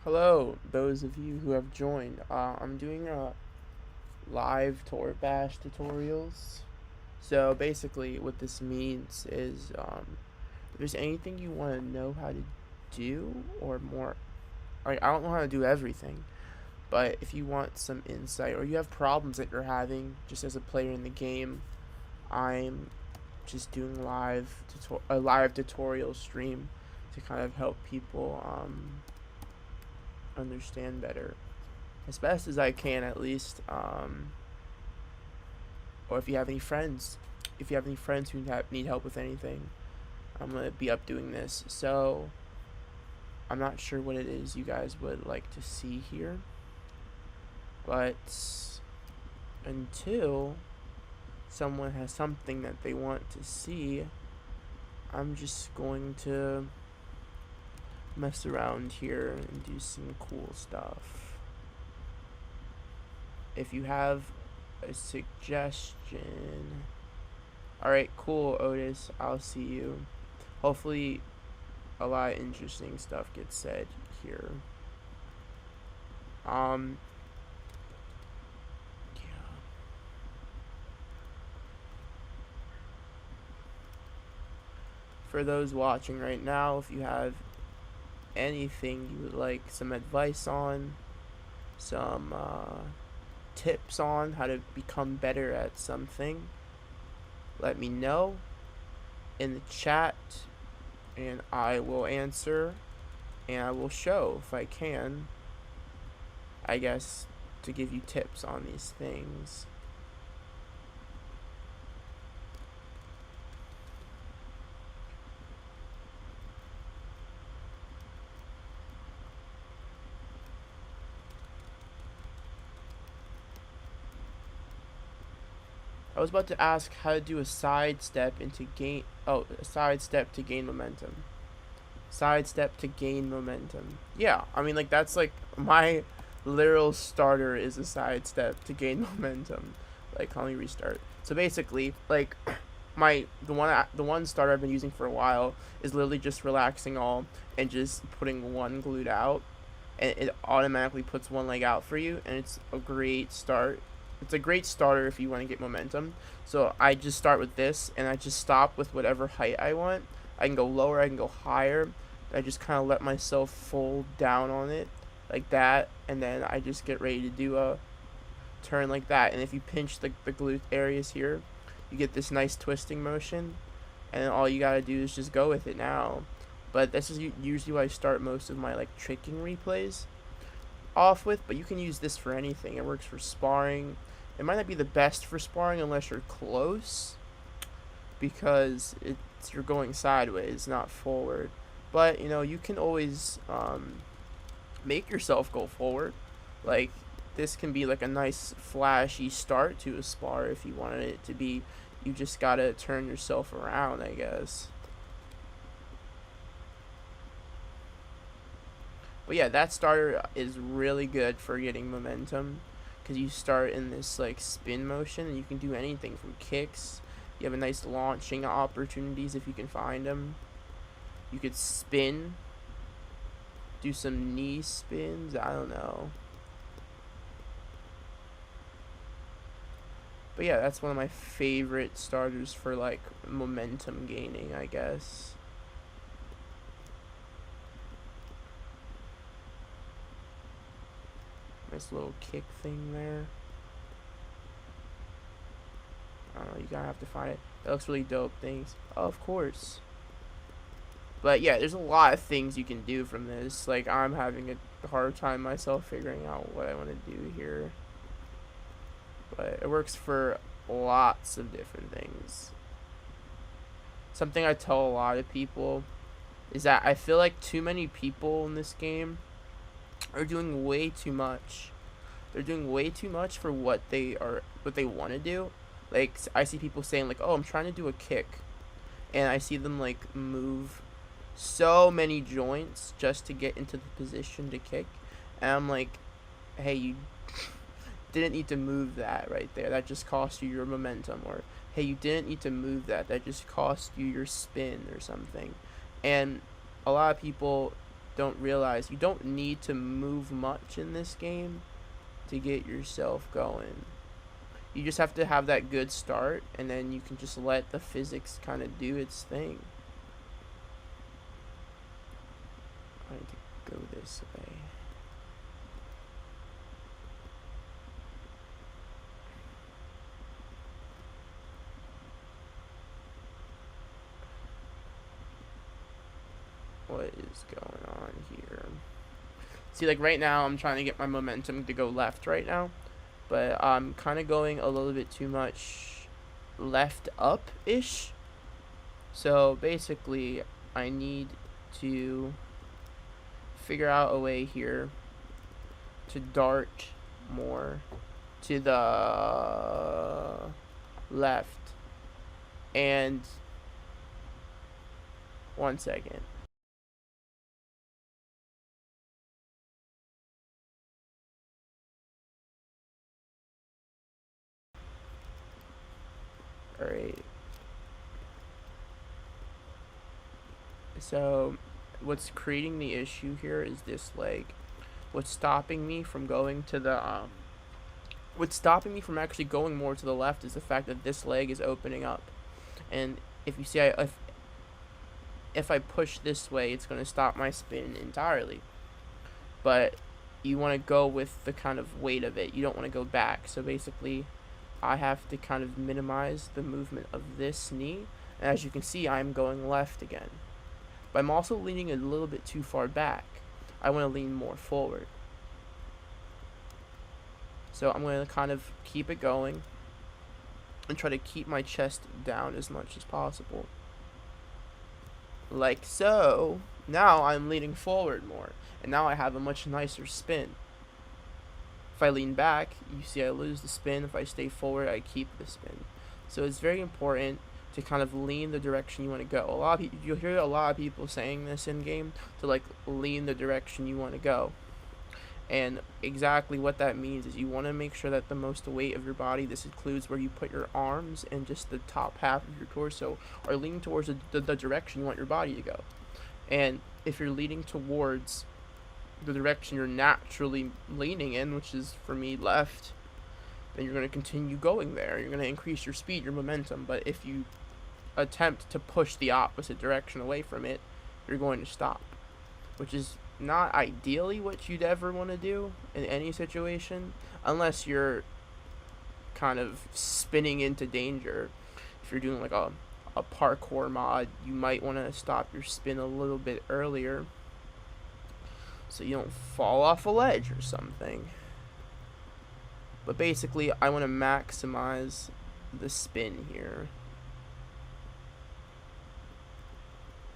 Hello, those of you who have joined. I'm doing a live Toribash tutorials. So basically, what this means is, if there's anything you want to know how to do, or more, I don't know how to do everything, but if you want some insight, or you have problems that you're having just as a player in the game, I'm just doing a live tutorial stream to kind of help people understand better as best as I can, at least. Or if you have any friends who need help with anything, I'm gonna be up doing this. So I'm not sure what it is you guys would like to see here, but until someone has something that they want to see, I'm just going to mess around here and do some cool stuff. If you have a suggestion. Alright, cool, Otis. I'll see you. Hopefully, a lot of interesting stuff gets said here. Yeah. For those watching right now, if you have anything you would like some advice on, some tips on how to become better at something, let me know in the chat and I will answer, and I will show if I can, I guess, to give you tips on these things. I was about to ask how to do a sidestep to gain momentum. Sidestep to gain momentum. Yeah, I mean, like, that's like my literal starter is a sidestep to gain momentum. Like, let me restart. So basically, like, the one starter I've been using for a while is literally just relaxing all and just putting one glute out, and it automatically puts one leg out for you, and it's a great start. It's a great starter if you want to get momentum. So I just start with this, and I just stop with whatever height I want. I can go lower, I can go higher. I just kind of let myself fold down on it like that, and then I just get ready to do a turn like that. And if you pinch the glute areas here, you get this nice twisting motion, and all you gotta do is just go with it now. But this is usually what I start most of my like tricking replays off with, but you can use this for anything. It works for sparring. It might not be the best for sparring unless you're close, because you're going sideways, not forward. But you know, you can always make yourself go forward. Like, this can be like a nice flashy start to a spar if you wanted it to be. You just gotta turn yourself around, I guess. But yeah, that starter is really good for getting momentum, because you start in this like spin motion, and you can do anything from kicks. You have a nice launching opportunities if you can find them. You could spin, do some knee spins, I don't know. But yeah, that's one of my favorite starters for like momentum gaining, I guess. Nice little kick thing there. I don't know, you gotta have to find it. That looks really dope. Things, of course. But yeah, there's a lot of things you can do from this. Like, I'm having a hard time myself figuring out what I want to do here. But it works for lots of different things. Something I tell a lot of people is that I feel like too many people in this game are doing way too much. They're doing way too much for what they want to do. Like, I see people saying like, "Oh, I'm trying to do a kick," and I see them like move so many joints just to get into the position to kick, and I'm like, "Hey, you didn't need to move that right there. That just cost you your momentum." Or, "Hey, you didn't need to move that. That just cost you your spin," or something. And a lot of people don't realize you don't need to move much in this game to get yourself going. You just have to have that good start, and then you can just let the physics kind of do its thing. I need to go this way. What is going on here? See, like right now, I'm trying to get my momentum to go left right now, but I'm kind of going a little bit too much left up-ish. So basically, I need to figure out a way here to dart more to the left. And 1 second. Alright. So, what's creating the issue here is this leg. What's stopping me from going to the, what's stopping me from actually going more to the left is the fact that this leg is opening up. And if you see, if I push this way, it's going to stop my spin entirely. But you want to go with the kind of weight of it. You don't want to go back. So basically, I have to kind of minimize the movement of this knee. And as you can see, I'm going left again. But I'm also leaning a little bit too far back. I want to lean more forward. So I'm going to kind of keep it going and try to keep my chest down as much as possible. Like so. Now I'm leaning forward more, and now I have a much nicer spin. If I lean back, you see I lose the spin. If I stay forward, I keep the spin. So it's very important to kind of lean the direction you want to go. A lot of people, you'll hear a lot of people saying this in game, to like lean the direction you want to go. And exactly what that means is you want to make sure that the most weight of your body, this includes where you put your arms and just the top half of your torso, are leaning towards the direction you want your body to go. And if you're leaning towards the direction you're naturally leaning in, which is for me left, then you're going to continue going there. You're going to increase your speed, your momentum. But if you attempt to push the opposite direction away from it, you're going to stop, which is not ideally what you'd ever want to do in any situation, unless you're kind of spinning into danger. If you're doing like a parkour mod, you might want to stop your spin a little bit earlier so you don't fall off a ledge or something. But basically, I want to maximize the spin here,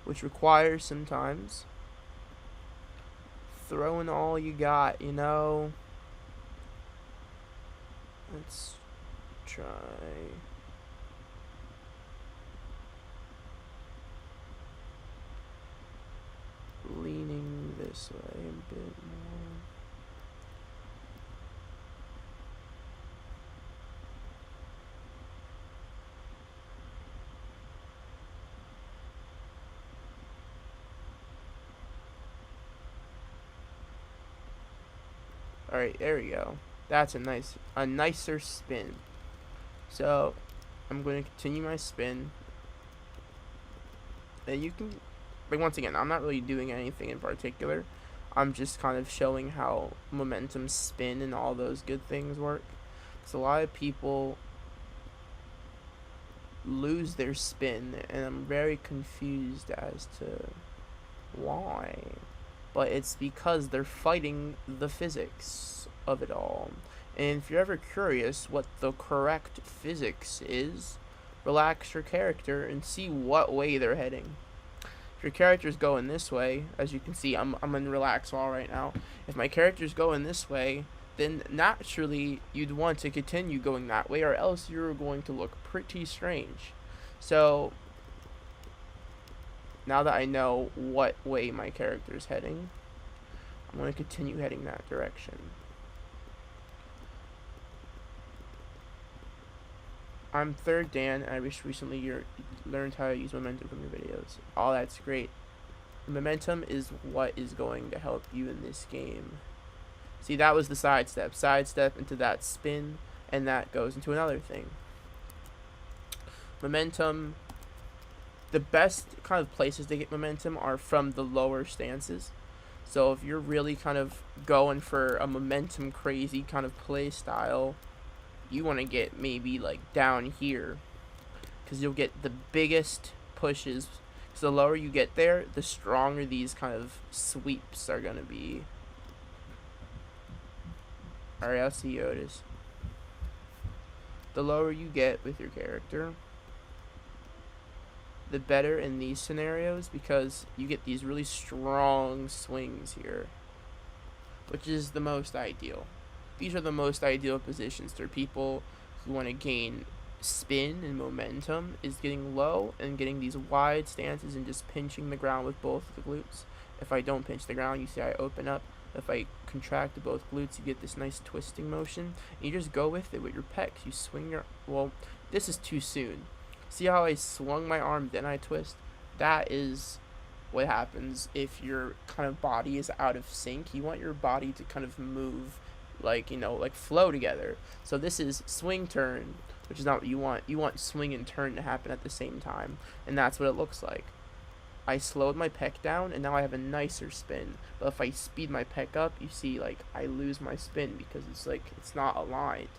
which requires sometimes throwing all you got, you know. Let's try. Leaning this way a bit more. Alright, there we go. That's a nicer spin. So, I'm going to continue my spin. And you can, like, once again, I'm not really doing anything in particular. I'm just kind of showing how momentum, spin, and all those good things work. Because a lot of people lose their spin, and I'm very confused as to why. But it's because they're fighting the physics of it all. And if you're ever curious what the correct physics is, relax your character and see what way they're heading. If your character's going this way, as you can see, I'm in relax all right now. If my character's going this way, then naturally you'd want to continue going that way, or else you're going to look pretty strange. So now that I know what way my character is heading, I'm going to continue heading that direction. I'm Third Dan, and I recently learned how to use momentum from your videos. All that's great. momentum is what is going to help you in this game. See, that was the sidestep. Sidestep into that spin, and that goes into another thing. Momentum, the best kind of places to get momentum are from the lower stances. So if you're really kind of going for a momentum crazy kind of play style, you want to get maybe like down here, because you'll get the biggest pushes. So the lower you get there, the stronger these kind of sweeps are going to be. Alright, I'll see you, Otis. The lower you get with your character, the better in these scenarios, because you get these really strong swings here, which is the most ideal. These are the most ideal positions for people who want to gain spin and momentum, is getting low and getting these wide stances and just pinching the ground with both the glutes. If I don't pinch the ground, you see I open up. If I contract both glutes, you get this nice twisting motion. And you just go with it with your pecs. You swing your... Well, this is too soon. See how I swung my arm, then I twist? That is what happens if your kind of body is out of sync. You want your body to kind of move, like, you know, like flow together. So this is swing turn, which is not what you want. You want swing and turn to happen at the same time. And that's what it looks like. I slowed my pec down, and now I have a nicer spin. But if I speed my pec up, you see, like, I lose my spin because it's like, it's not aligned.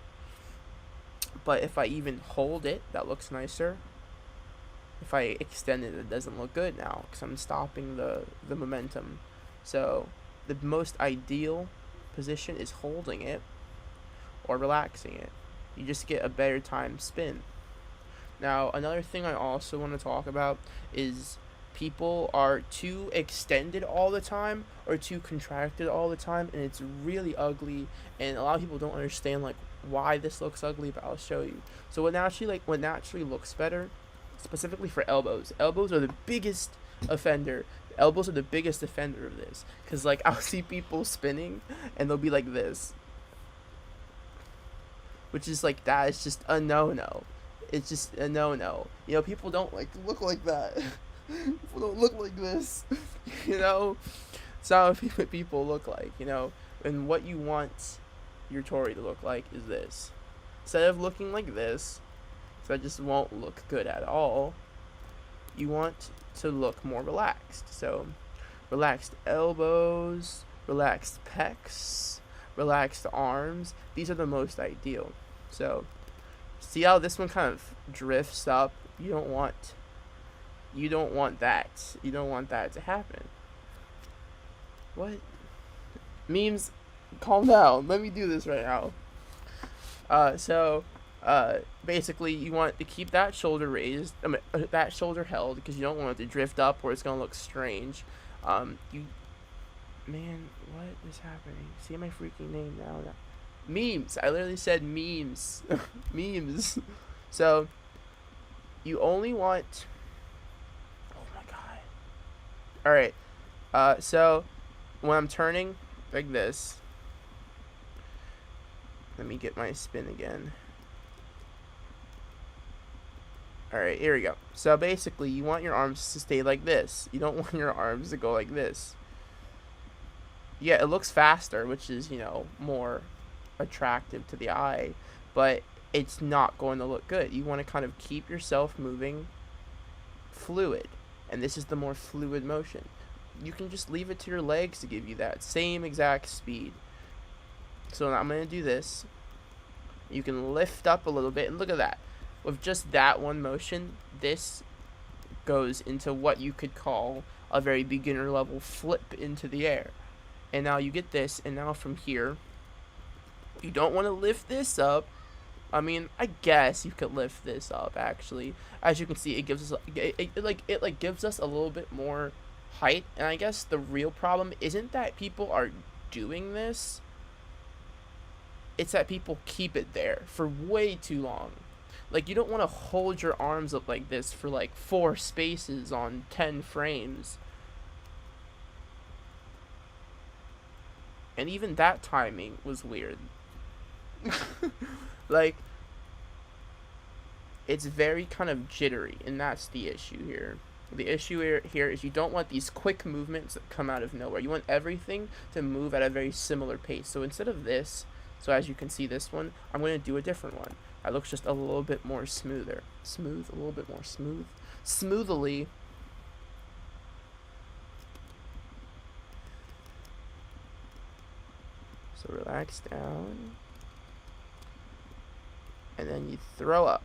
But if I even hold it, that looks nicer. If I extend it, it doesn't look good now because I'm stopping the momentum. So the most ideal position is holding it or relaxing it. You just get a better time spin. Now, another thing I also want to talk about is people are too extended all the time or too contracted all the time, and it's really ugly, and a lot of people don't understand like why this looks ugly, but I'll show you. So what naturally looks better, specifically for elbows are the biggest offender. Elbows are the biggest offender of this, because like I'll see people spinning and they'll be like this, which is like, that is just a no-no. It's just a no-no. You know, people don't like to look like that. People don't look like this. You know, it's not what people look like, you know. And what you want your Tori to look like is this. Instead of looking like this, so it just won't look good at all, you want to look more relaxed. So relaxed elbows, relaxed pecs, relaxed arms. These are the most ideal. So see how this one kind of drifts up? You don't want that. You don't want that to happen. What? Memes, calm down. Let me do this right now. Basically, you want to keep that shoulder raised, that shoulder held, because you don't want it to drift up or it's gonna look strange. Man, what is happening? See my freaking name now. Memes. I literally said memes. Memes. So you only want... Oh my god. Alright. So when I'm turning like this, let me get my spin again. Alright, here we go. So basically, you want your arms to stay like this. You don't want your arms to go like this. Yeah, it looks faster, which is, you know, more attractive to the eye, but it's not going to look good. You want to kind of keep yourself moving fluid, and this is the more fluid motion. You can just leave it to your legs to give you that same exact speed. So I'm going to do this. You can lift up a little bit, and look at that. With just that one motion, this goes into what you could call a very beginner level flip into the air. And now you get this, and now from here, you don't want to lift this up. I mean, I guess you could lift this up, actually. As you can see, it gives us it gives us a little bit more height. And I guess the real problem isn't that people are doing this. It's that people keep it there for way too long. Like, you don't want to hold your arms up like this for like 4 spaces on 10 frames. And even that timing was weird. Like, it's very kind of jittery, and that's the issue here. The issue here is you don't want these quick movements that come out of nowhere. You want everything to move at a very similar pace. So instead of this, so as you can see this one, I'm going to do a different one. That looks just a little bit more smoother. Smooth, a little bit more smooth. Smoothly. So relax down. And then you throw up.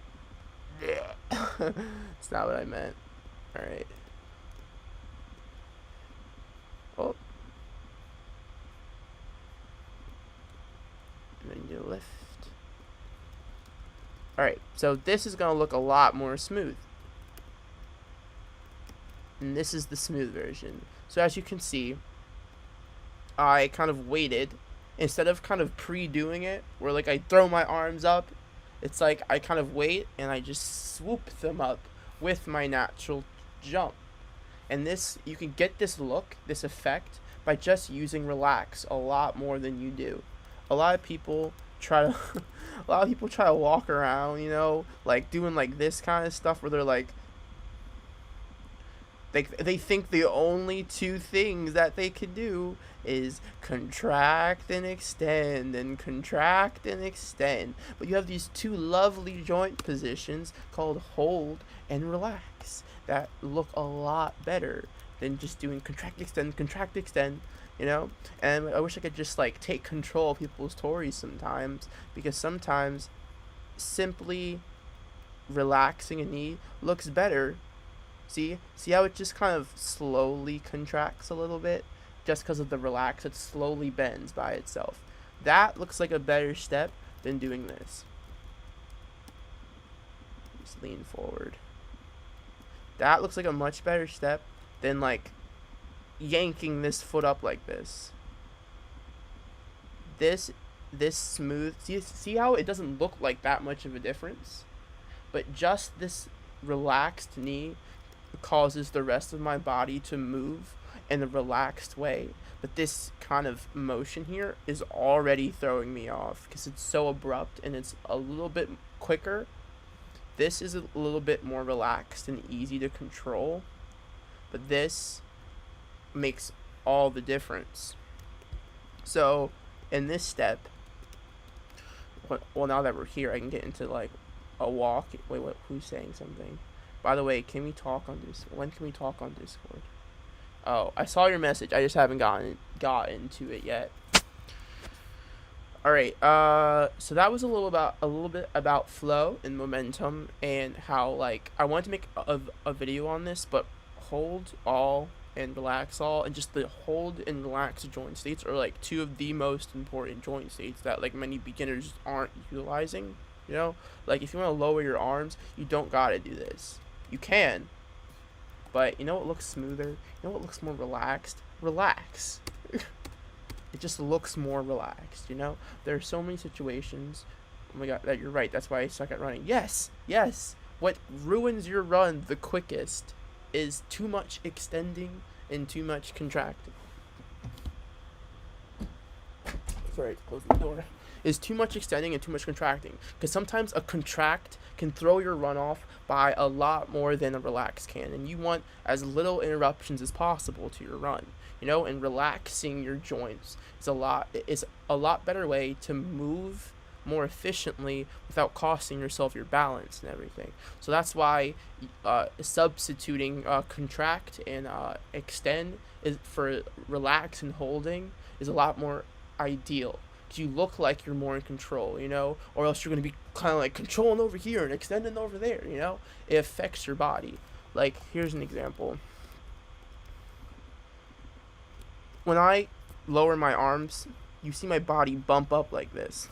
It's not what I meant. Alright. Oh. And then you lift. Alright, so this is going to look a lot more smooth. And this is the smooth version. So as you can see, I kind of waited. Instead of kind of pre-doing it, where like I throw my arms up, it's like I kind of wait and I just swoop them up with my natural jump. And this, you can get this look, this effect, by just using relax a lot more than you do. A lot of people try to a lot of people try to walk around, you know, like doing like this kind of stuff where they're like they think the only two things that they can do is contract and extend and contract and extend. But you have these two lovely joint positions called hold and relax that look a lot better than just doing contract, extend, you know? And I wish I could just like take control of people's Tories sometimes, because sometimes simply relaxing a knee looks better. See how it just kind of slowly contracts a little bit just because of the relax. It slowly bends by itself. That looks like a better step than doing this. Just lean forward. That looks like a much better step than like yanking this foot up like this. This smooth. See how it doesn't look like that much of a difference? But just this relaxed knee causes the rest of my body to move in a relaxed way. But this kind of motion here is already throwing me off because it's so abrupt and it's a little bit quicker. This is a little bit more relaxed and easy to control, but this makes all the difference. So in this step, well, now that we're here, I can get into like a walk. Wait, who's saying something? By the way, can we talk on this? When can we talk on Discord? Oh, I saw your message. I just haven't gotten to it yet. All right. So that was a little bit about flow and momentum and how like I wanted to make a video on this, but hold all and relax all and just the hold and relax joint states are like two of the most important joint states that like many beginners aren't utilizing. You know, like if you want to lower your arms, you don't gotta do this. You can, but you know what looks smoother? You know what looks more relaxed? Relax. It just looks more relaxed, you know? There are so many situations. Oh my god, that you're right. That's why I suck at running. Yes. What ruins your run the quickest is too much extending and too much contracting. Sorry, close the door. Is too much extending and too much contracting. Because sometimes a contract can throw your run off by a lot more than a relax can. And you want as little interruptions as possible to your run. You know, and relaxing your joints is a lot better way to move more efficiently without costing yourself your balance and everything. So that's why substituting contract and extend is for relax and holding is a lot more ideal. You look like you're more in control, you know, or else you're going to be kind of like controlling over here and extending over there, you know. It affects your body. Like, here's an example. When I lower my arms, you see my body bump up like this.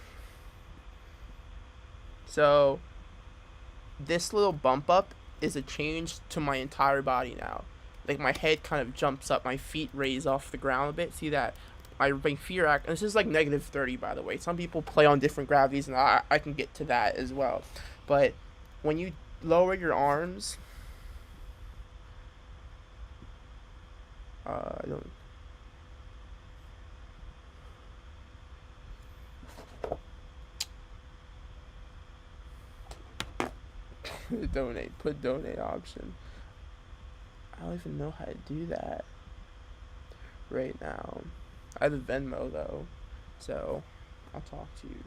So this little bump up is a change to my entire body now. Like my head kind of jumps up, my feet raise off the ground a bit. See that? My feet are and this is like -30, by the way. Some people play on different gravities, and I can get to that as well. But when you lower your arms, I don't. Donate. Put donate option. I don't even know how to do that right now. I have a Venmo though, so I'll talk to you.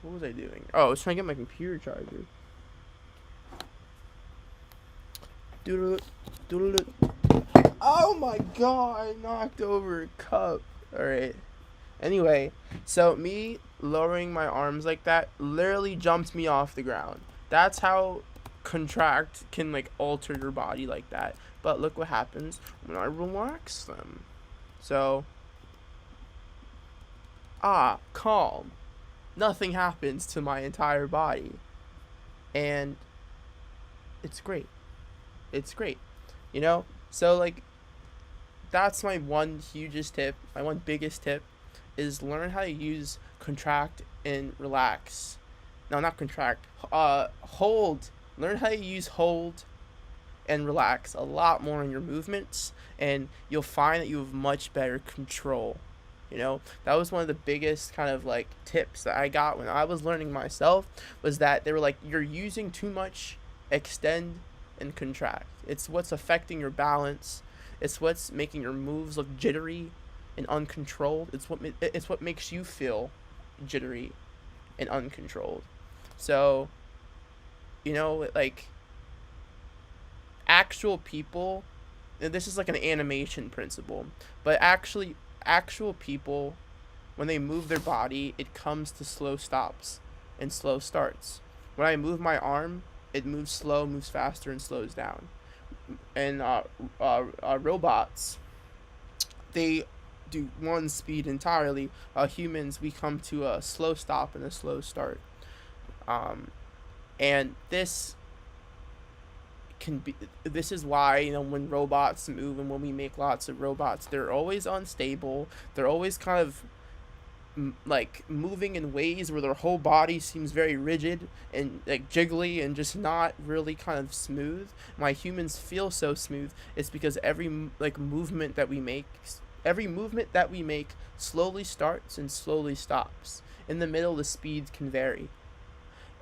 What was I doing? Oh, I was trying to get my computer charger. Doodle, doodle. Oh my god! I knocked over a cup. All right. Anyway, so me lowering my arms like that literally jumped me off the ground. That's how contract can like alter your body like that. But look what happens when I relax them. So, calm. Nothing happens to my entire body. And it's great. It's great. You know? So like that's my one hugest tip, my one biggest tip is learn how to use contract and relax. No, not contract. Hold. Learn how to use hold and relax a lot more in your movements, and you'll find that you have much better control. You know, that was one of the biggest kind of like tips that I got when I was learning myself, was that they were like, you're using too much extend and contract. It's what's affecting your balance. It's what's making your moves look jittery and uncontrolled. It's what makes you feel jittery and uncontrolled. So, you know, like actual people, and this is like an animation principle, but actual people, when they move their body, it comes to slow stops and slow starts. When I move my arm, it moves slow, moves faster, and slows down. And robots, they do one speed entirely. Humans, we come to a slow stop and a slow start. And this is why, you know, when robots move and when we make lots of robots, they're always unstable. They're always kind of like moving in ways where their whole body seems very rigid and like jiggly and just not really kind of smooth. Why humans feel so smooth, it's because every movement that we make slowly starts and slowly stops. In the middle, the speeds can vary,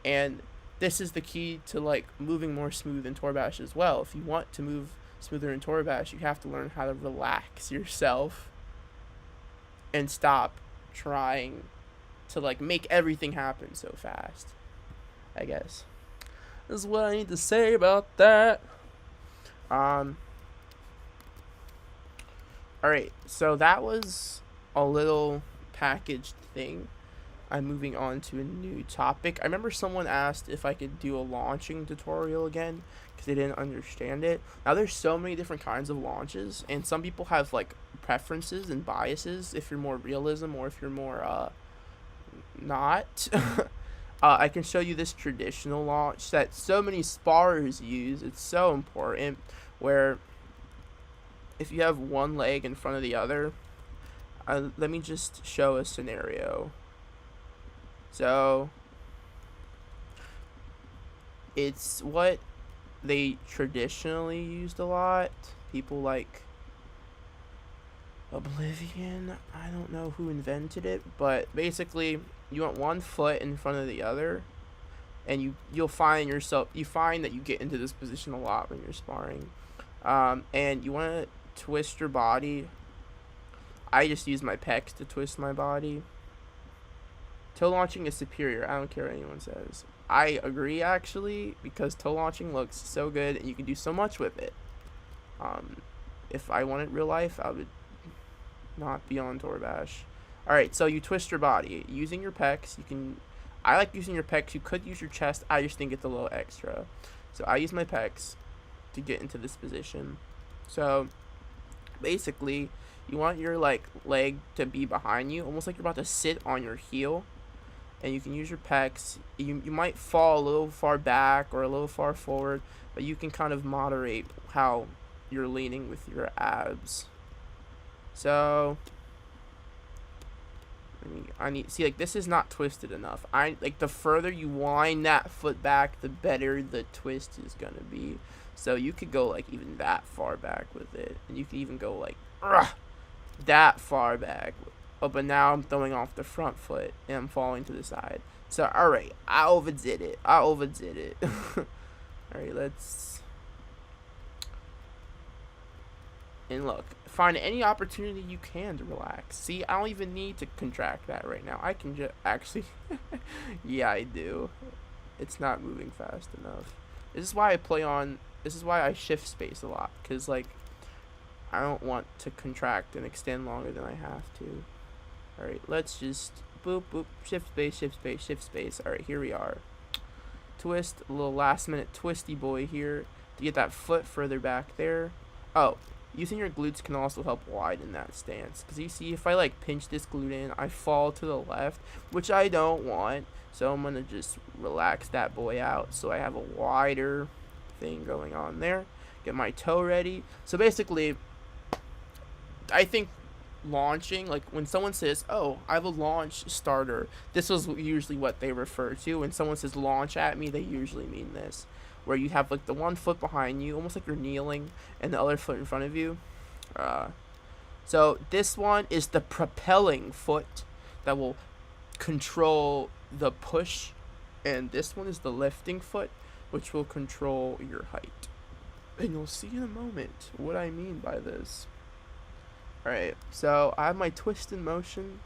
and this is the key to like moving more smooth in Toribash as well. If you want to move smoother in Toribash, you have to learn how to relax yourself and stop trying to like make everything happen so fast. I guess this is what I need to say about that. All right, so that was a little packaged thing. I'm moving on to a new topic. I remember someone asked if I could do a launching tutorial again because they didn't understand it. Now there's so many different kinds of launches, and some people have like preferences and biases if you're more realism or if you're more not. I can show you this traditional launch that so many sparrers use. It's so important, where if you have one leg in front of the other, let me just show a scenario. So it's what they traditionally used a lot. People like Oblivion, I don't know who invented it, but basically you want one foot in front of the other, and you'll find that you get into this position a lot when you're sparring, and you want to twist your body. I just use my pecs to twist my body. Toe launching is superior. I don't care what anyone says. I agree, actually, because toe launching looks so good and you can do so much with it. If I wanted real life, I would not be on Toribash. Alright, so you twist your body using your pecs. I like using your pecs. You could use your chest. I just think it's a little extra. So I use my pecs to get into this position. So basically, you want your leg to be behind you, almost like you're about to sit on your heel. And you can use your pecs. You might fall a little far back or a little far forward, but you can kind of moderate how you're leaning with your abs. So this is not twisted enough. The further you wind that foot back, the better the twist is gonna be. So you could go even that far back with it, and you could even go that far back. Oh, but now I'm throwing off the front foot and I'm falling to the side. So, alright, I overdid it. Alright, and look, find any opportunity you can to relax. See, I don't even need to contract that right now. I can just actually, yeah, I do. It's not moving fast enough. This is why I shift space a lot. Because, like, I don't want to contract and extend longer than I have to. Alright, let's just boop, boop, shift space, shift space, shift space. Alright, here we are. Twist, a little last minute twisty boy here to get that foot further back there. Oh, using your glutes can also help widen that stance. Because you see, if I like pinch this glute in, I fall to the left, which I don't want. So I'm going to just relax that boy out so I have a wider thing going on there. Get my toe ready. So basically, I think launching, like when someone says, oh, I have a launch starter, this was usually what they refer to. When someone says launch at me, they usually mean this, where you have like the one foot behind you, almost like you're kneeling, and the other foot in front of you. So this one is the propelling foot that will control the push, and this one is the lifting foot, which will control your height. And you'll see in a moment what I mean by this. Alright, so I have my twist in motion,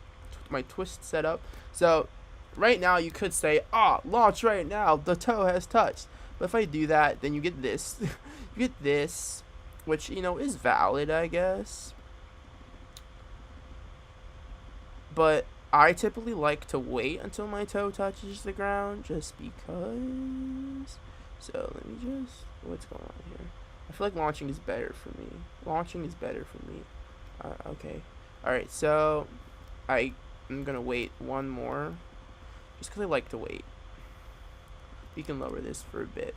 my twist set up. So right now you could say, launch right now, the toe has touched. But if I do that, then you get this. You get this, which, you know, is valid, I guess. But I typically like to wait until my toe touches the ground, just because. So let me just, what's going on here? I feel like launching is better for me. Launching is better for me. Okay. Alright, so I'm going to wait one more. Just because I like to wait. We can lower this for a bit.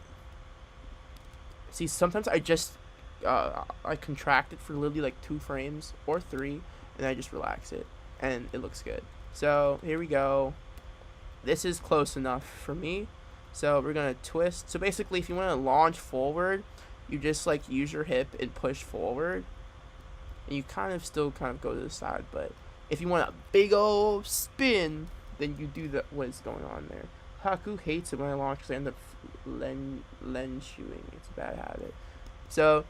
See, sometimes I just, I contract it for literally like 2 frames or 3. And I just relax it. And it looks good. So, here we go. This is close enough for me. So, we're going to twist. So, basically, if you want to launch forward, you just like use your hip and push forward. And you kind of still go to the side, but if you want a big old spin, then you do what is going on there. Haku hates it when I launch because I end up lenshuing. It's a bad habit. So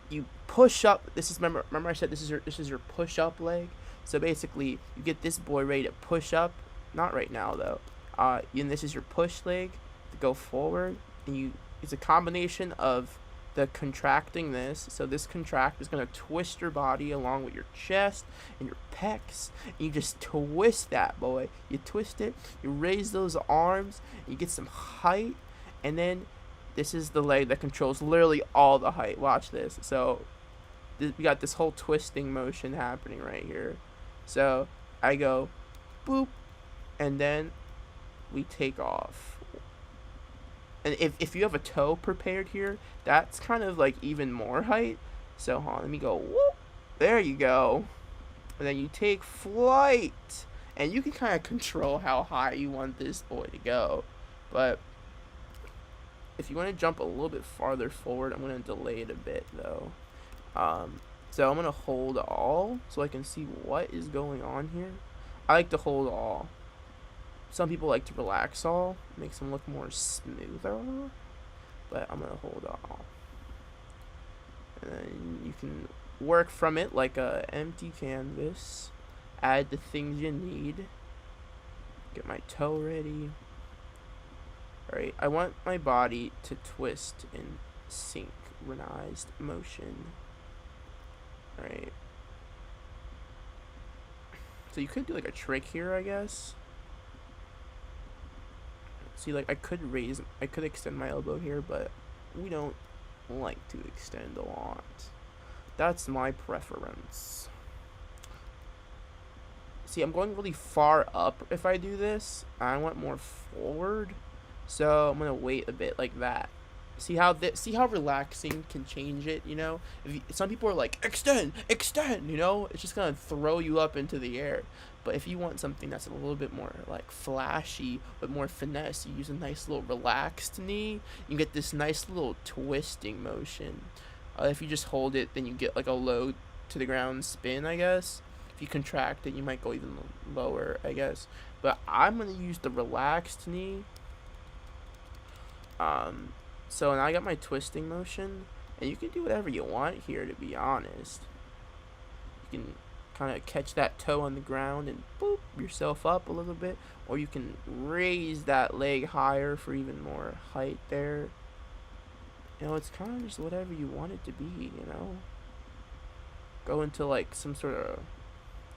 you push up. This is remember I said this is your push up leg. So basically you get this boy ready to push up. Not right now though. And this is your push leg to go forward, and it's a combination of the contracting this. So this contract is going to twist your body along with your chest and your pecs, and you just twist that boy. You twist it, you raise those arms, you get some height, and then this is the leg that controls literally all the height. Watch this. So we got this whole twisting motion happening right here. So I go boop, and then we take off. And if you have a toe prepared here, that's kind of like even more height. So hold on, let me go whoop. There you go. And then you take flight. And you can kind of control how high you want this boy to go. But if you want to jump a little bit farther forward, I'm going to delay it a bit though. So I'm going to hold all so I can see what is going on here. I like to hold all. Some people like to relax all, makes them look more smoother, but I'm gonna hold all. And then you can work from it like a empty canvas. Add the things you need. Get my toe ready. Alright, I want my body to twist in synchronized motion. Alright. So you could do like a trick here, I guess. See, like I could extend my elbow here, but we don't like to extend a lot. That's my preference. See, I'm going really far up if I do this. I want more forward, so I'm gonna wait a bit like that. See how relaxing can change it, you know? Some people are like, extend, you know? It's just gonna throw you up into the air. But if you want something that's a little bit more like flashy, but more finesse, you use a nice little relaxed knee. You get this nice little twisting motion. If you just hold it, then you get like a low to the ground spin, I guess. If you contract it, you might go even lower, I guess. But I'm gonna use the relaxed knee. So now I got my twisting motion, and you can do whatever you want here, to be honest. You can kind of catch that toe on the ground and boop yourself up a little bit, or you can raise that leg higher for even more height there. You know, it's kind of just whatever you want it to be, you know? Go into like some sort of,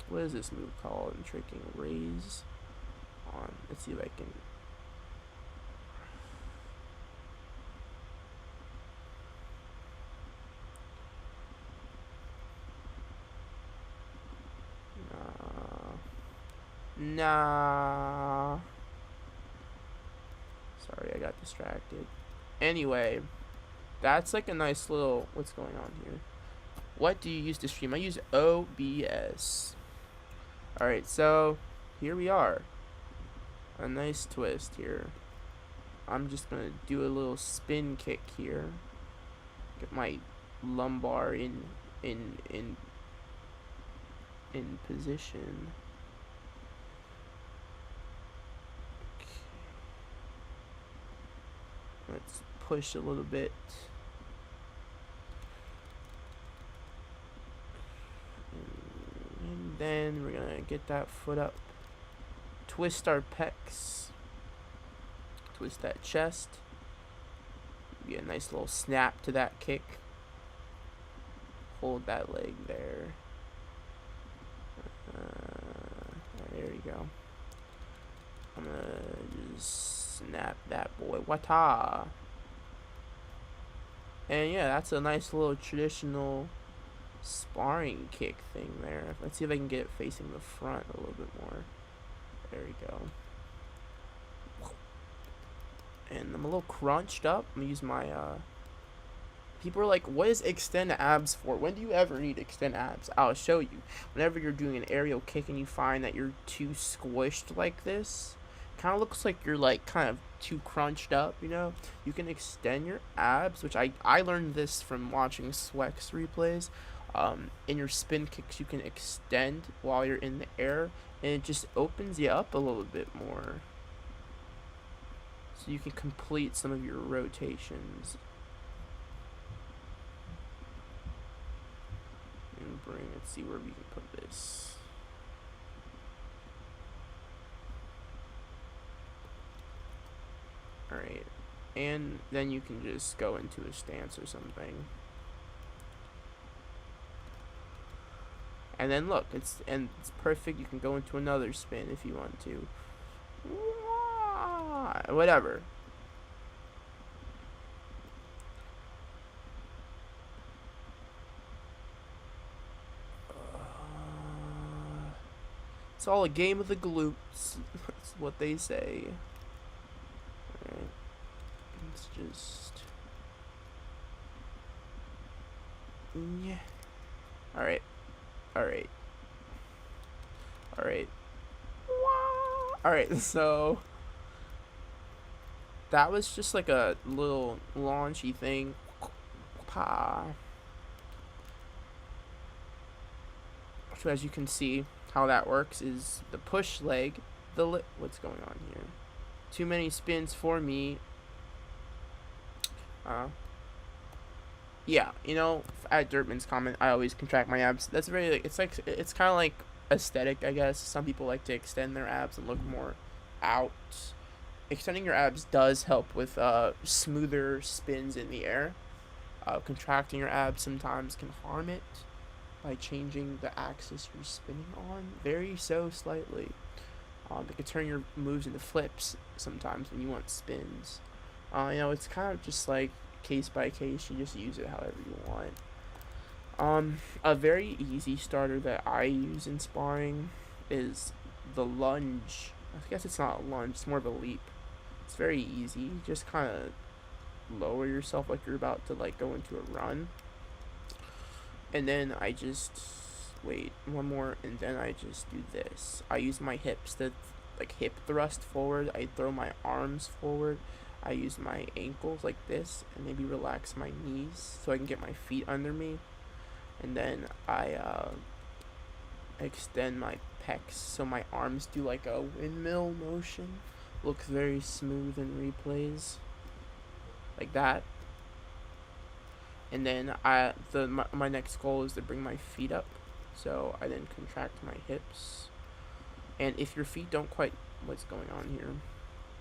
what is this move called? I'm tricking raise on. Let's see if I can. Nah. Sorry, I got distracted. Anyway, that's like a nice little. What's going on here? What do you use to stream? I use OBS. Alright, so here we are. A nice twist here. I'm just gonna do a little spin kick here. Get my lumbar in position. Okay. Let's push a little bit. And then we're gonna get that foot up. Twist our pecs. Twist that chest. Get a nice little snap to that kick. Hold that leg there. There you go. I'm gonna just snap that boy. Wata. And yeah, that's a nice little traditional sparring kick thing there. Let's see if I can get it facing the front a little bit more. There we go. And I'm a little crunched up. I'm gonna use my people are like, what is extend abs for? When do you ever need extend abs? I'll show you. Whenever you're doing an aerial kick and you find that you're too squished like this, kind of looks like you're like kind of too crunched up, you know, you can extend your abs, which I learned this from watching Swex replays. In your spin kicks, you can extend while you're in the air, and it just opens you up a little bit more, so you can complete some of your rotations. And let's see where we can put this. Alright, and then you can just go into a stance or something. And then look, it's perfect. You can go into another spin if you want to. Whatever. It's all a game of the glutes. That's what they say. Alright. Let's just. Yeah. Alright. Alright. Alright. Alright, so. That was just like a little launchy thing. So as you can see, how that works is the push leg, what's going on here? Too many spins for me. Yeah, you know, at Dirtman's comment, I always contract my abs. That's very, it's kind of like aesthetic, I guess. Some people like to extend their abs and look more out. Extending your abs does help with smoother spins in the air. Contracting your abs sometimes can harm it by changing the axis you're spinning on very so slightly. It can turn your moves into flips sometimes when you want spins. You know, it's kind of just like case by case. You just use it however you want. A very easy starter that I use in sparring is the lunge. I guess it's not a lunge, it's more of a leap. It's very easy. You just kind of lower yourself like you're about to like go into a run. And then I just wait one more, and then I just do this. I use my hips to like hip thrust forward. I throw my arms forward. I use my ankles like this, and maybe relax my knees so I can get my feet under me. And then I extend my pecs so my arms do like a windmill motion. Looks very smooth in replays. like that. And then my next goal is to bring my feet up, so I then contract my hips. And if your feet don't quite, what's going on here?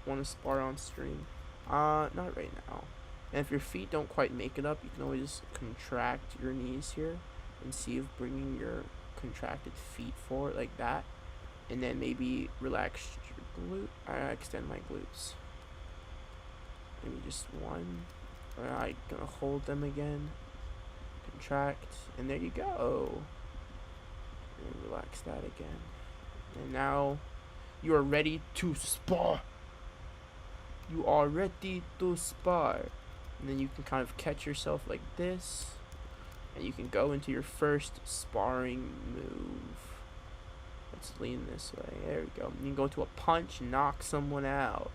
Want to spar on stream? Not right now. And if your feet don't quite make it up, you can always contract your knees here and see if bringing your contracted feet forward like that, and then maybe relax your glute. I extend my glutes. Maybe just one. Alright, gonna hold them again. Contract, and there you go. And relax that again. And now you are ready to spar. You are ready to spar. And then you can kind of catch yourself like this, and you can go into your first sparring move. Let's lean this way. There we go. You can go into a punch and knock someone out.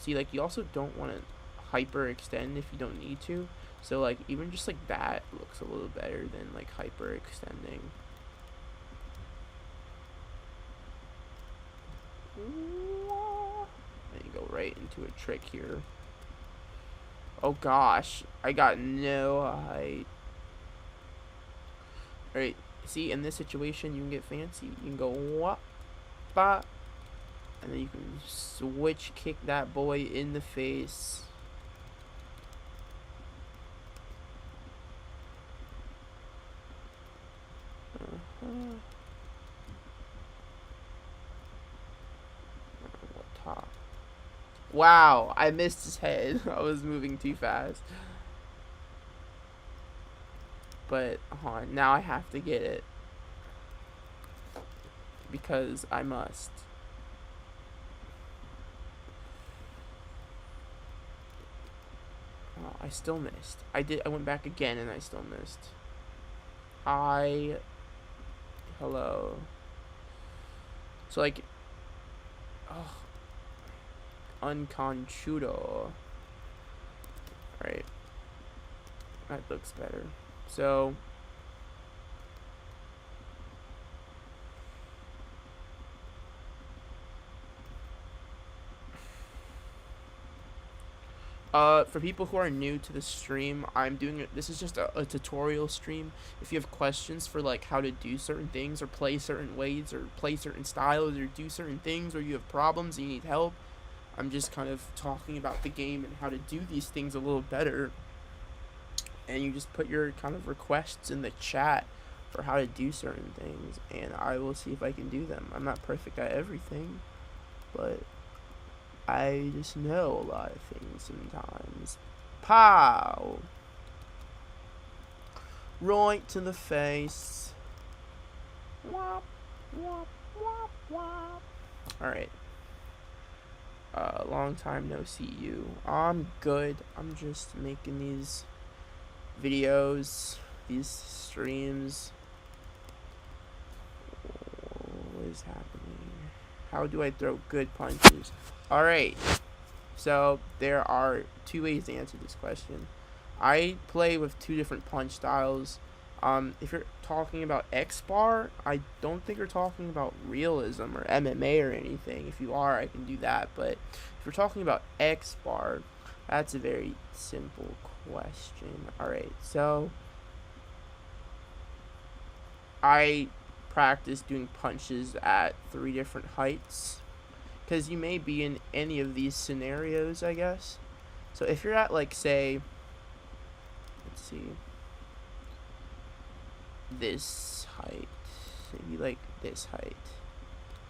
See, like, you also don't want to hyperextend if you don't need to. So, like, even just like that looks a little better than like hyperextending. And you go right into a trick here. Oh gosh, I got no height. Alright, see, in this situation, you can get fancy. You can go wop, ba, and then you can switch kick that boy in the face. What top? Wow, I missed his head. I was moving too fast. But now I have to get it. Because I must. Oh, I still missed. I went back again and I still missed. Hello. So like, oh, unconchudo. Alright. That looks better. So, for people who are new to the stream, I'm doing it. This is just a tutorial stream. If you have questions for like how to do certain things, or play certain ways, or play certain styles, or do certain things, or you have problems and you need help, I'm just kind of talking about the game and how to do these things a little better. And you just put your kind of requests in the chat for how to do certain things, and I will see if I can do them. I'm not perfect at everything, but I just know a lot of things sometimes. Pow! Right to the face. Wop, wop, wop, wop. Alright. Long time no see you. I'm good. I'm just making these videos, these streams. What is happening? How do I throw good punches? Alright, so there are two ways to answer this question. I play with two different punch styles. If you're talking about X-Bar, I don't think you're talking about realism or MMA or anything. If you are, I can do that. But if you're talking about X-Bar, that's a very simple question. Alright, so I practice doing punches at 3 different heights, because you may be in any of these scenarios, I guess. So if you're at, like, say, let's see, this height, maybe like this height,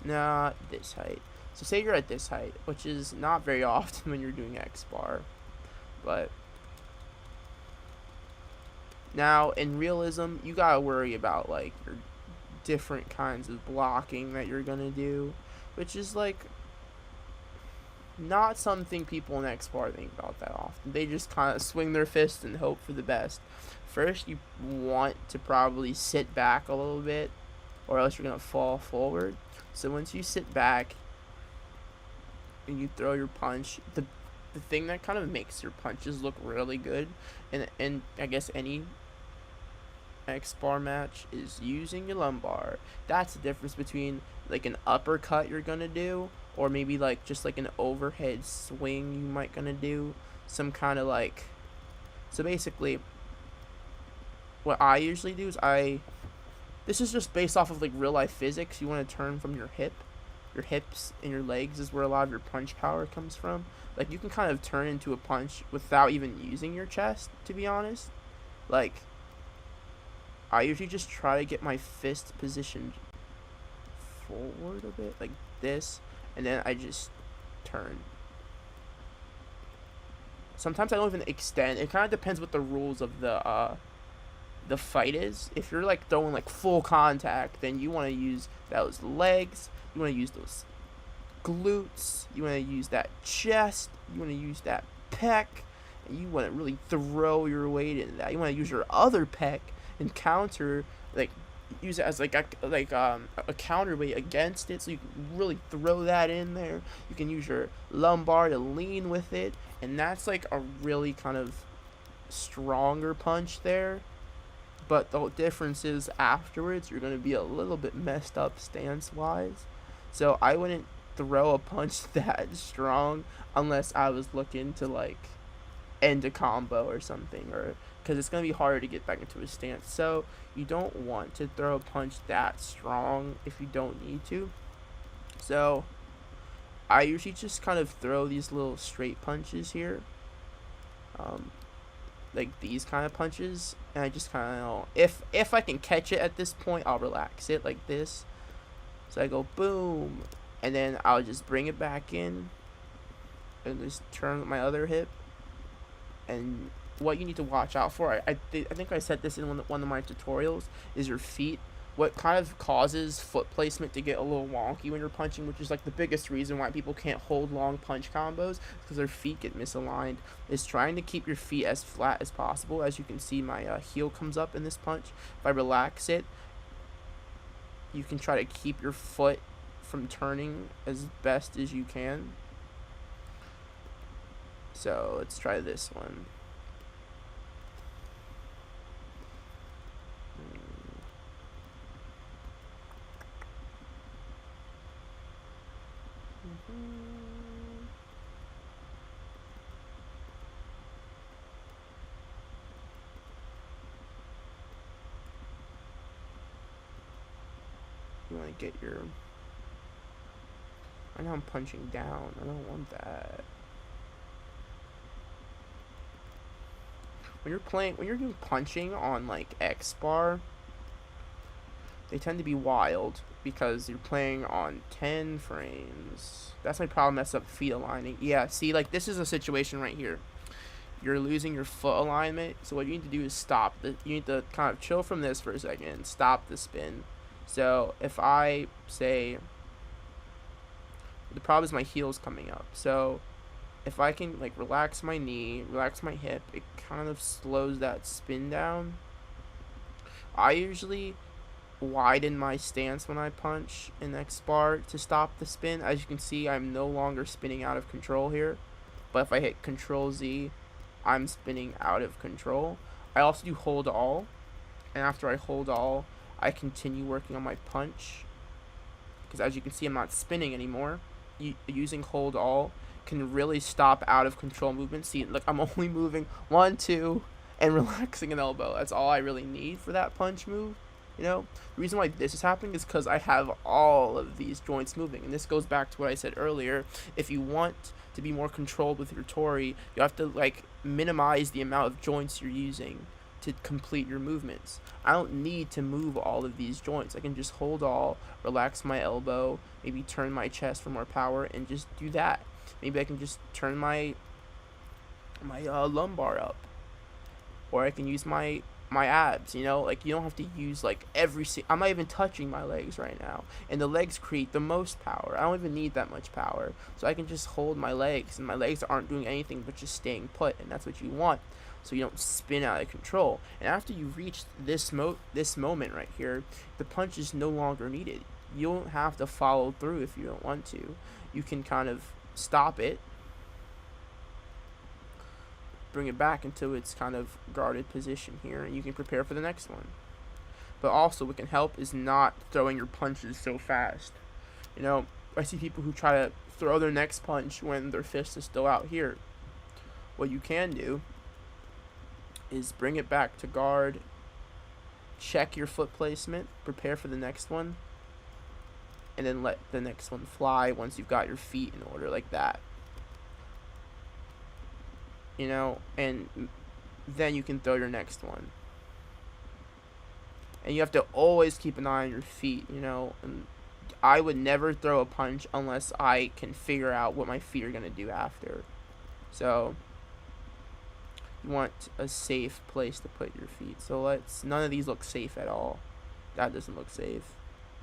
nah, this height. So say you're at this height, which is not very often when you're doing X-Bar, but now in realism, you gotta worry about like your different kinds of blocking that you're gonna do, which is like not something people in X-Bar think about that often. They just kind of swing their fist and hope for the best. First, you want to probably sit back a little bit, or else you're gonna fall forward. So once you sit back and you throw your punch, the thing that kind of makes your punches look really good, and I guess any X-Bar match, is using your lumbar. That's the difference between like an uppercut you're gonna do, or maybe like just like an overhead swing you might gonna do. some kind of like, so basically what I usually do is this is just based off of like real life physics. You want to turn from your hips and your legs is where a lot of your punch power comes from. Like you can kind of turn into a punch without even using your chest, to be honest. Like I usually just try to get my fist positioned forward a bit like this, and then I just turn. Sometimes I don't even extend. It kind of depends what the rules of the fight is. If you're like throwing like full contact, then you want to use those legs, you want to use those glutes, you want to use that chest, you want to use that pec, and you want to really throw your weight into that. You want to use your other pec and counter, like use it as like a counterweight against it, so you can really throw that in there. You can use your lumbar to lean with it, and that's like a really kind of stronger punch there. But the difference is afterwards you're going to be a little bit messed up stance wise, so I wouldn't throw a punch that strong unless I was looking to like end a combo or something, or because it's going to be harder to get back into a stance. So you don't want to throw a punch that strong if you don't need to. So I usually just kind of throw these little straight punches here, like these kind of punches, and I just kind of, if I can catch it at this point, I'll relax it like this. So I go boom, and then I'll just bring it back in and just turn my other hip. And what you need to watch out for, I think I said this in one of my tutorials, is your feet. What kind of causes foot placement to get a little wonky when you're punching, which is like the biggest reason why people can't hold long punch combos, because their feet get misaligned, is trying to keep your feet as flat as possible. As you can see, my heel comes up in this punch. If I relax it, you can try to keep your foot from turning as best as you can. So let's try this one. You want to get your, I know I'm punching down, I don't want that. When you're doing punching on like X bar, they tend to be wild because you're playing on 10 frames. That's my problem, mess up feet aligning. Yeah, see, like this is a situation right here. You're losing your foot alignment, so what you need to do is stop. You need to kind of chill from this for a second and stop the spin. So if I say, the problem is my heel's coming up. So if I can like relax my knee, relax my hip, it kind of slows that spin down. I usually widen my stance when I punch in X bar to stop the spin. As you can see, I'm no longer spinning out of control here. But if I hit Control Z, I'm spinning out of control. I also do hold all, and after I hold all, I continue working on my punch, because as you can see, I'm not spinning anymore. Using hold all can really stop out of control movement. See, look, I'm only moving 1, 2, and relaxing an elbow. That's all I really need for that punch move. You know, the reason why this is happening is because I have all of these joints moving, and this goes back to what I said earlier. If you want to be more controlled with your Tori, you have to like minimize the amount of joints you're using to complete your movements. I don't need to move all of these joints. I can just hold all, relax my elbow, maybe turn my chest for more power, and just do that. Maybe I can just turn my lumbar up, or I can use my abs. You know, like you don't have to use like I'm not even touching my legs right now, and the legs create the most power. I don't even need that much power, so I can just hold my legs, and my legs aren't doing anything but just staying put, and that's what you want, so you don't spin out of control. And after you reach this moment right here, the punch is no longer needed. You don't have to follow through if you don't want to. You can kind of stop it, bring it back into its kind of guarded position here, and you can prepare for the next one. But also what can help is not throwing your punches so fast. You know, I see people who try to throw their next punch when their fist is still out here. what you can do is bring it back to guard, check your foot placement, prepare for the next one, and then let the next one fly once you've got your feet in order like that. You know, and then you can throw your next one. And you have to always keep an eye on your feet, you know, and I would never throw a punch unless I can figure out what my feet are going to do after. So you want a safe place to put your feet. So none of these look safe at all. That doesn't look safe.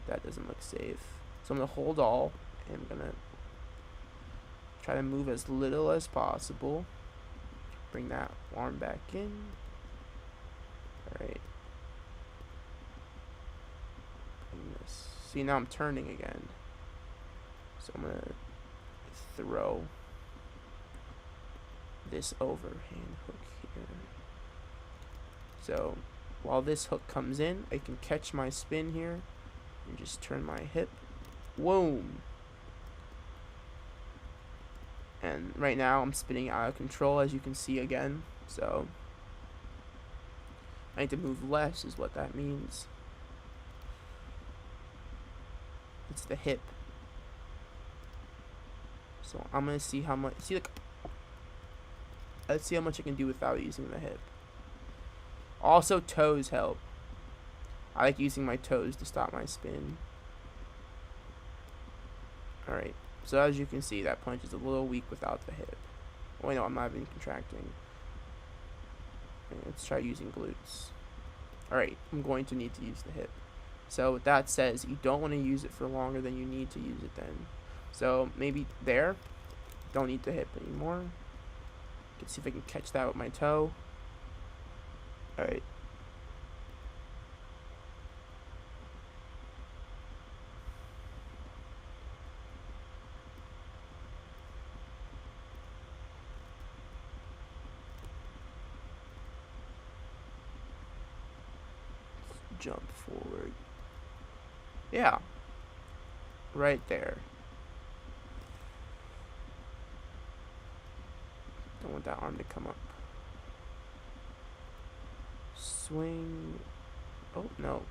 That doesn't look safe. So I'm going to hold all, and I'm going to try to move as little as possible. Bring that arm back in. Alright. See, now I'm turning again. So I'm going to throw this overhand hook here. So while this hook comes in, I can catch my spin here and just turn my hip. Boom! And right now I'm spinning out of control, as you can see again. So I need to move less is what that means. It's the hip. So I'm gonna see how much. Let's see how much I can do without using the hip. Also, toes help. I like using my toes to stop my spin. Alright, so as you can see, that punch is a little weak without the hip. Oh, wait, no, I'm not even contracting. Okay, let's try using glutes. Alright, I'm going to need to use the hip. So with that says, you don't want to use it for longer than you need to use it then. So maybe there. Don't need the hip anymore. Let's see if I can catch that with my toe. Alright. Let's jump forward. Yeah. Right there. Don't want that arm to come up. Swing. Oh, no.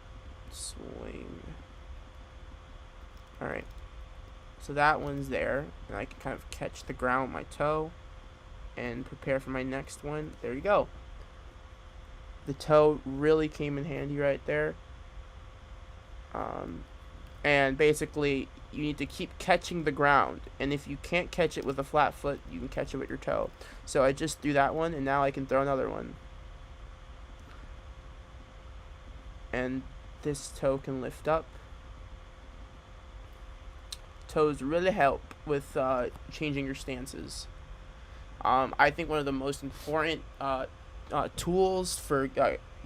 Swing. Alright. So that one's there. And I can kind of catch the ground with my toe. And prepare for my next one. There you go. The toe really came in handy right there. And basically, you need to keep catching the ground. And if you can't catch it with a flat foot, you can catch it with your toe. So I just threw that one, and now I can throw another one. And this toe can lift up. Toes really help with changing your stances. I think one of the most important tools for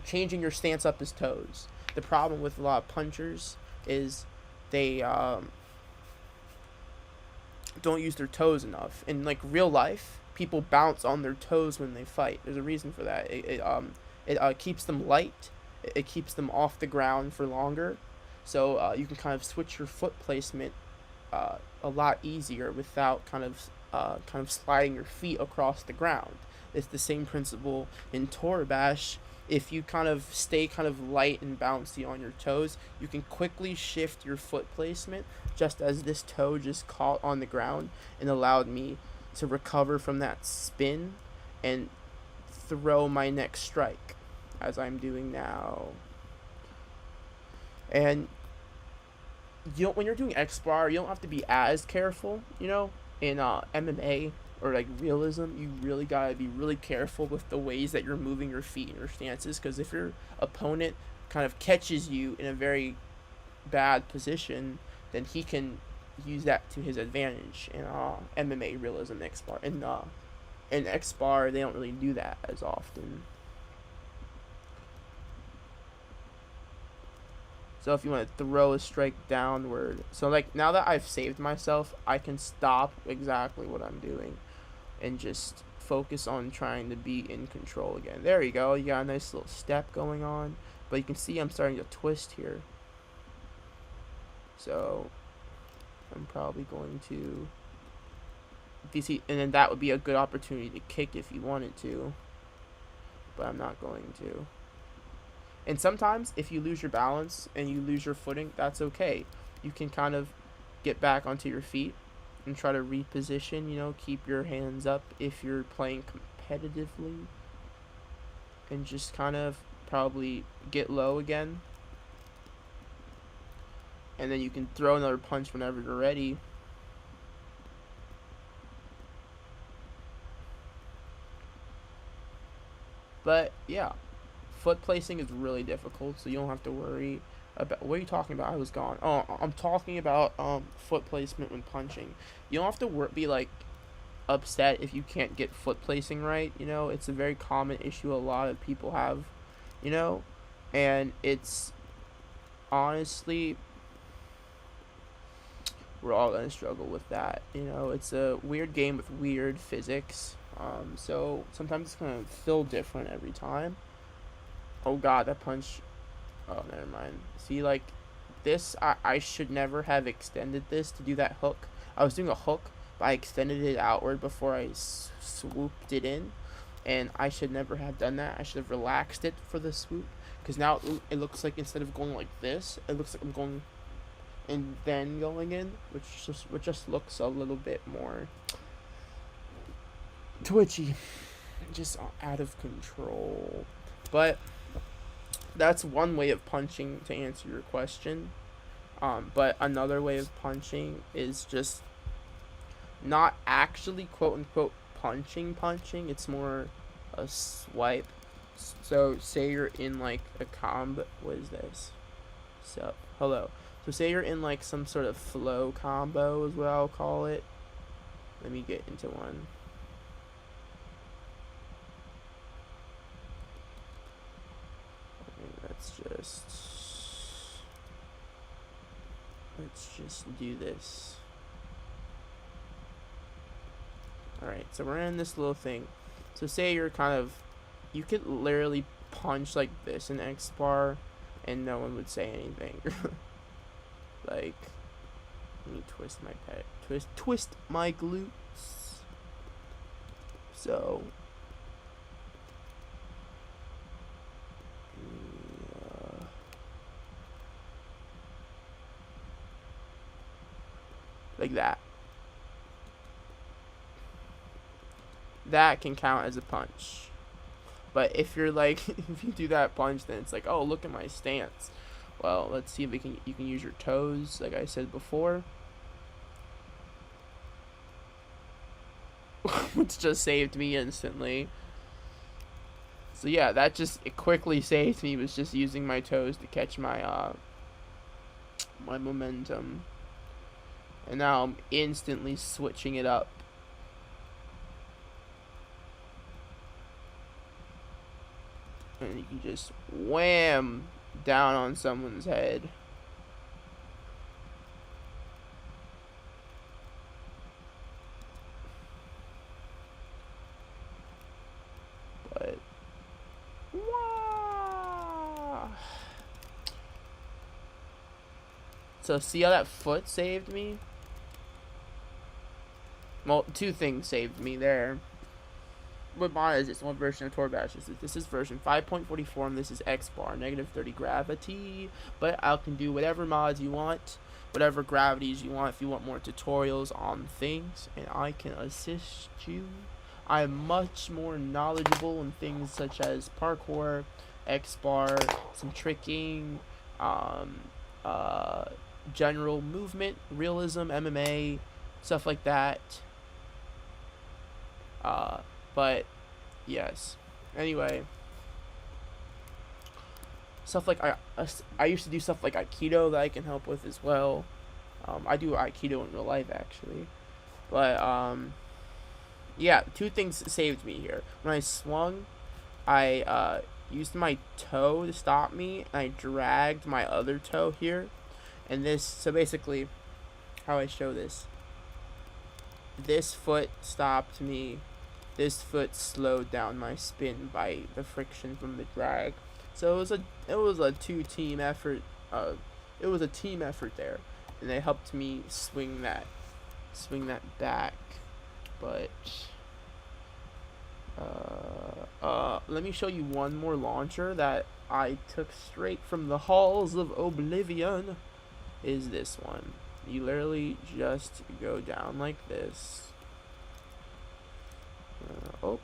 changing your stance up is toes. The problem with a lot of punchers is they don't use their toes enough. In like real life, people bounce on their toes when they fight. There's a reason for that. It keeps them light. It keeps them off the ground for longer. So you can kind of switch your foot placement a lot easier without kind of sliding your feet across the ground. It's the same principle in Toribash. If you kind of stay kind of light and bouncy on your toes, you can quickly shift your foot placement, just as this toe just caught on the ground and allowed me to recover from that spin and throw my next strike, as I'm doing now. And when you're doing X-bar, you don't have to be as careful, you know. In MMA or like realism, you really gotta be really careful with the ways that you're moving your feet and your stances, because if your opponent kind of catches you in a very bad position, then he can use that to his advantage in MMA realism X-bar. In X-bar, they don't really do that as often. So if you want to throw a strike downward. So like now that I've saved myself, I can stop exactly what I'm doing and just focus on trying to be in control again. There you go. You got a nice little step going on. But you can see I'm starting to twist here. So I'm probably going to and then that would be a good opportunity to kick if you wanted to, but I'm not going to. And sometimes if you lose your balance and you lose your footing, that's okay. You can kind of get back onto your feet and try to reposition, keep your hands up if you're playing competitively, and just kind of probably get low again. And then you can throw another punch whenever you're ready. But yeah, foot placing is really difficult, so you don't have to worry about. What are you talking about? I was gone. Oh, I'm talking about foot placement when punching. You don't have to be like upset if you can't get foot placing right. It's a very common issue a lot of people have. And it's honestly, we're all gonna struggle with that. It's a weird game with weird physics. So sometimes it's gonna feel different every time. Oh god, that punch. Oh, never mind. See, like, this, I should never have extended this to do that hook. I was doing a hook, but I extended it outward before I swooped it in. And I should never have done that. I should have relaxed it for the swoop. Because now it looks like instead of going like this, it looks like I'm going and then going in, which just looks a little bit more twitchy, just out of control. But that's one way of punching, to answer your question. But another way of punching is just not actually quote unquote punching. It's more a swipe. So say you're in like a combo. What is this? So hello. So say you're in like some sort of flow combo is what I'll call it. Let me get into one. Let's just do this. Alright, so we're in this little thing. So say you're you could literally punch like this in X bar and no one would say anything. Like, let me twist my twist my glutes. So like that. That can count as a punch. But if you're like, if you do that punch, then it's like, oh, look at my stance. Well, let's see if you can use your toes, like I said before. Which just saved me instantly. So yeah, it quickly saved me, was just using my toes to catch my my momentum. And now I'm instantly switching it up. And you can just wham down on someone's head. But so see how that foot saved me? Well, two things saved me there. What mod is this? One version of Toribash. This is version 5.44, and this is X bar, -30 gravity. But I can do whatever mods you want, whatever gravities you want, if you want more tutorials on things, and I can assist you. I am much more knowledgeable in things such as parkour, X bar, some tricking, general movement, realism, MMA, stuff like that. But yes. Anyway, stuff like I used to do stuff like Aikido that I can help with as well. I do Aikido in real life actually. But yeah, two things saved me here. When I swung, I used my toe to stop me, and I dragged my other toe here. And so basically how I show this foot stopped me. This foot slowed down my spin by the friction from the drag. So it was a team effort. It was a team effort there, and they helped me swing that back. but let me show you one more launcher that I took straight from the halls of Oblivion. Is this one. You literally just go down like this. Oh.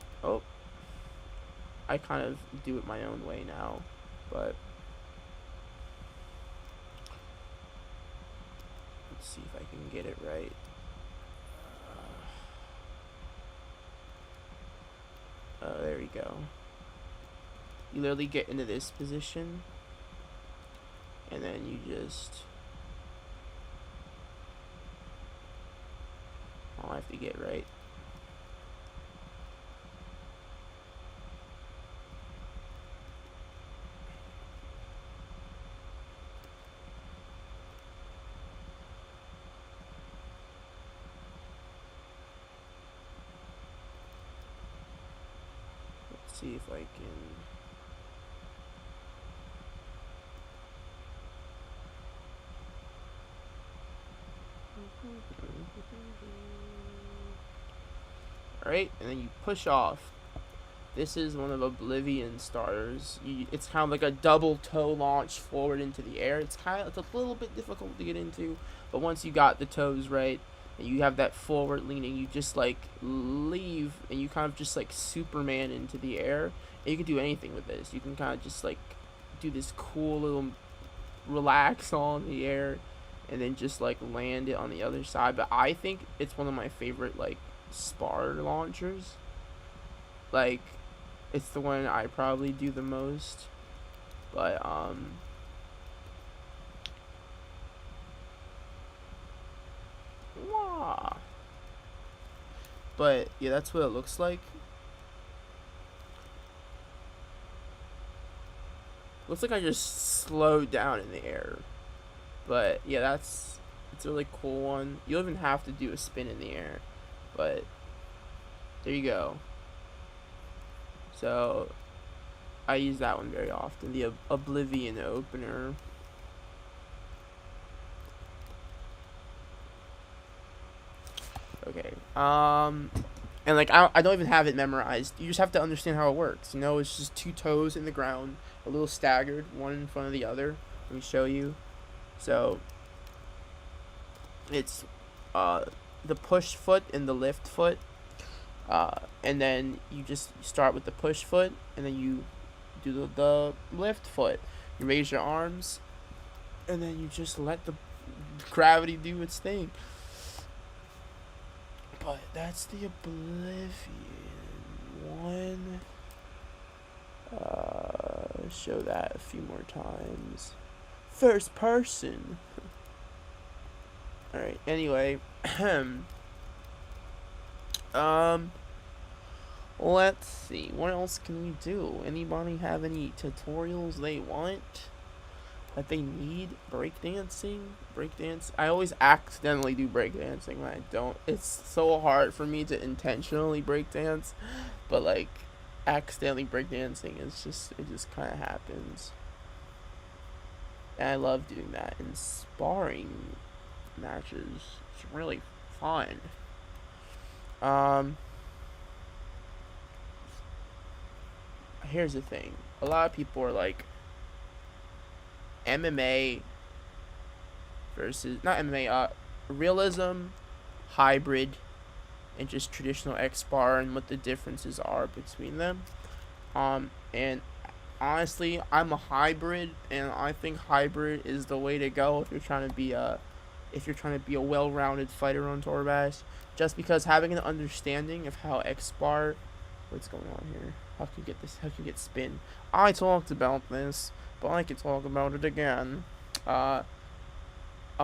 I kind of do it my own way now, but let's see if I can get it right. There we go. You literally get into this position, and then you just... I have to get right. Let's see if I can... Alright, and then you push off. This is one of Oblivion starters. It's kind of like a double toe launch forward into the air. It's a little bit difficult to get into, but once you got the toes right and you have that forward leaning, you just like leave and you kind of just like Superman into the air. And you can do anything with this. You can kind of just like do this cool little relax all in the air and then just like land it on the other side. But I think it's one of my favorite like spar launchers. Like, it's the one I probably do the most. But wah. But yeah, that's what it looks like. Looks like I just slowed down in the air. But yeah, it's a really cool one. You don't even have to do a spin in the air. But there you go. So I use that one very often. The Oblivion opener. Okay. And like I don't even have it memorized. You just have to understand how it works. You know, it's just two toes in the ground, a little staggered, one in front of the other. Let me show you. So it's the push foot and the lift foot. And then you just start with the push foot, and then you do the lift foot. You raise your arms, and then you just let the gravity do its thing. But that's the Oblivion one. Show that a few more times. First person. Alright, anyway. Let's see. What else can we do? Anybody have any tutorials they want? That they need? Breakdancing? Breakdance? I always accidentally do breakdancing when I don't. It's so hard for me to intentionally breakdance. But like, accidentally breakdancing is just, it just kind of happens. And I love doing that in sparring matches. It's really fun. Here's the thing. A lot of people are like, MMA versus, not MMA, realism, hybrid, and just traditional X-bar, and what the differences are between them. And honestly, I'm a hybrid, and I think hybrid is the way to go if you're trying to be a well-rounded fighter on Toribash. Just because having an understanding of how X-bar, what's going on here? How can you get spin? I talked about this, but I can talk about it again. I'll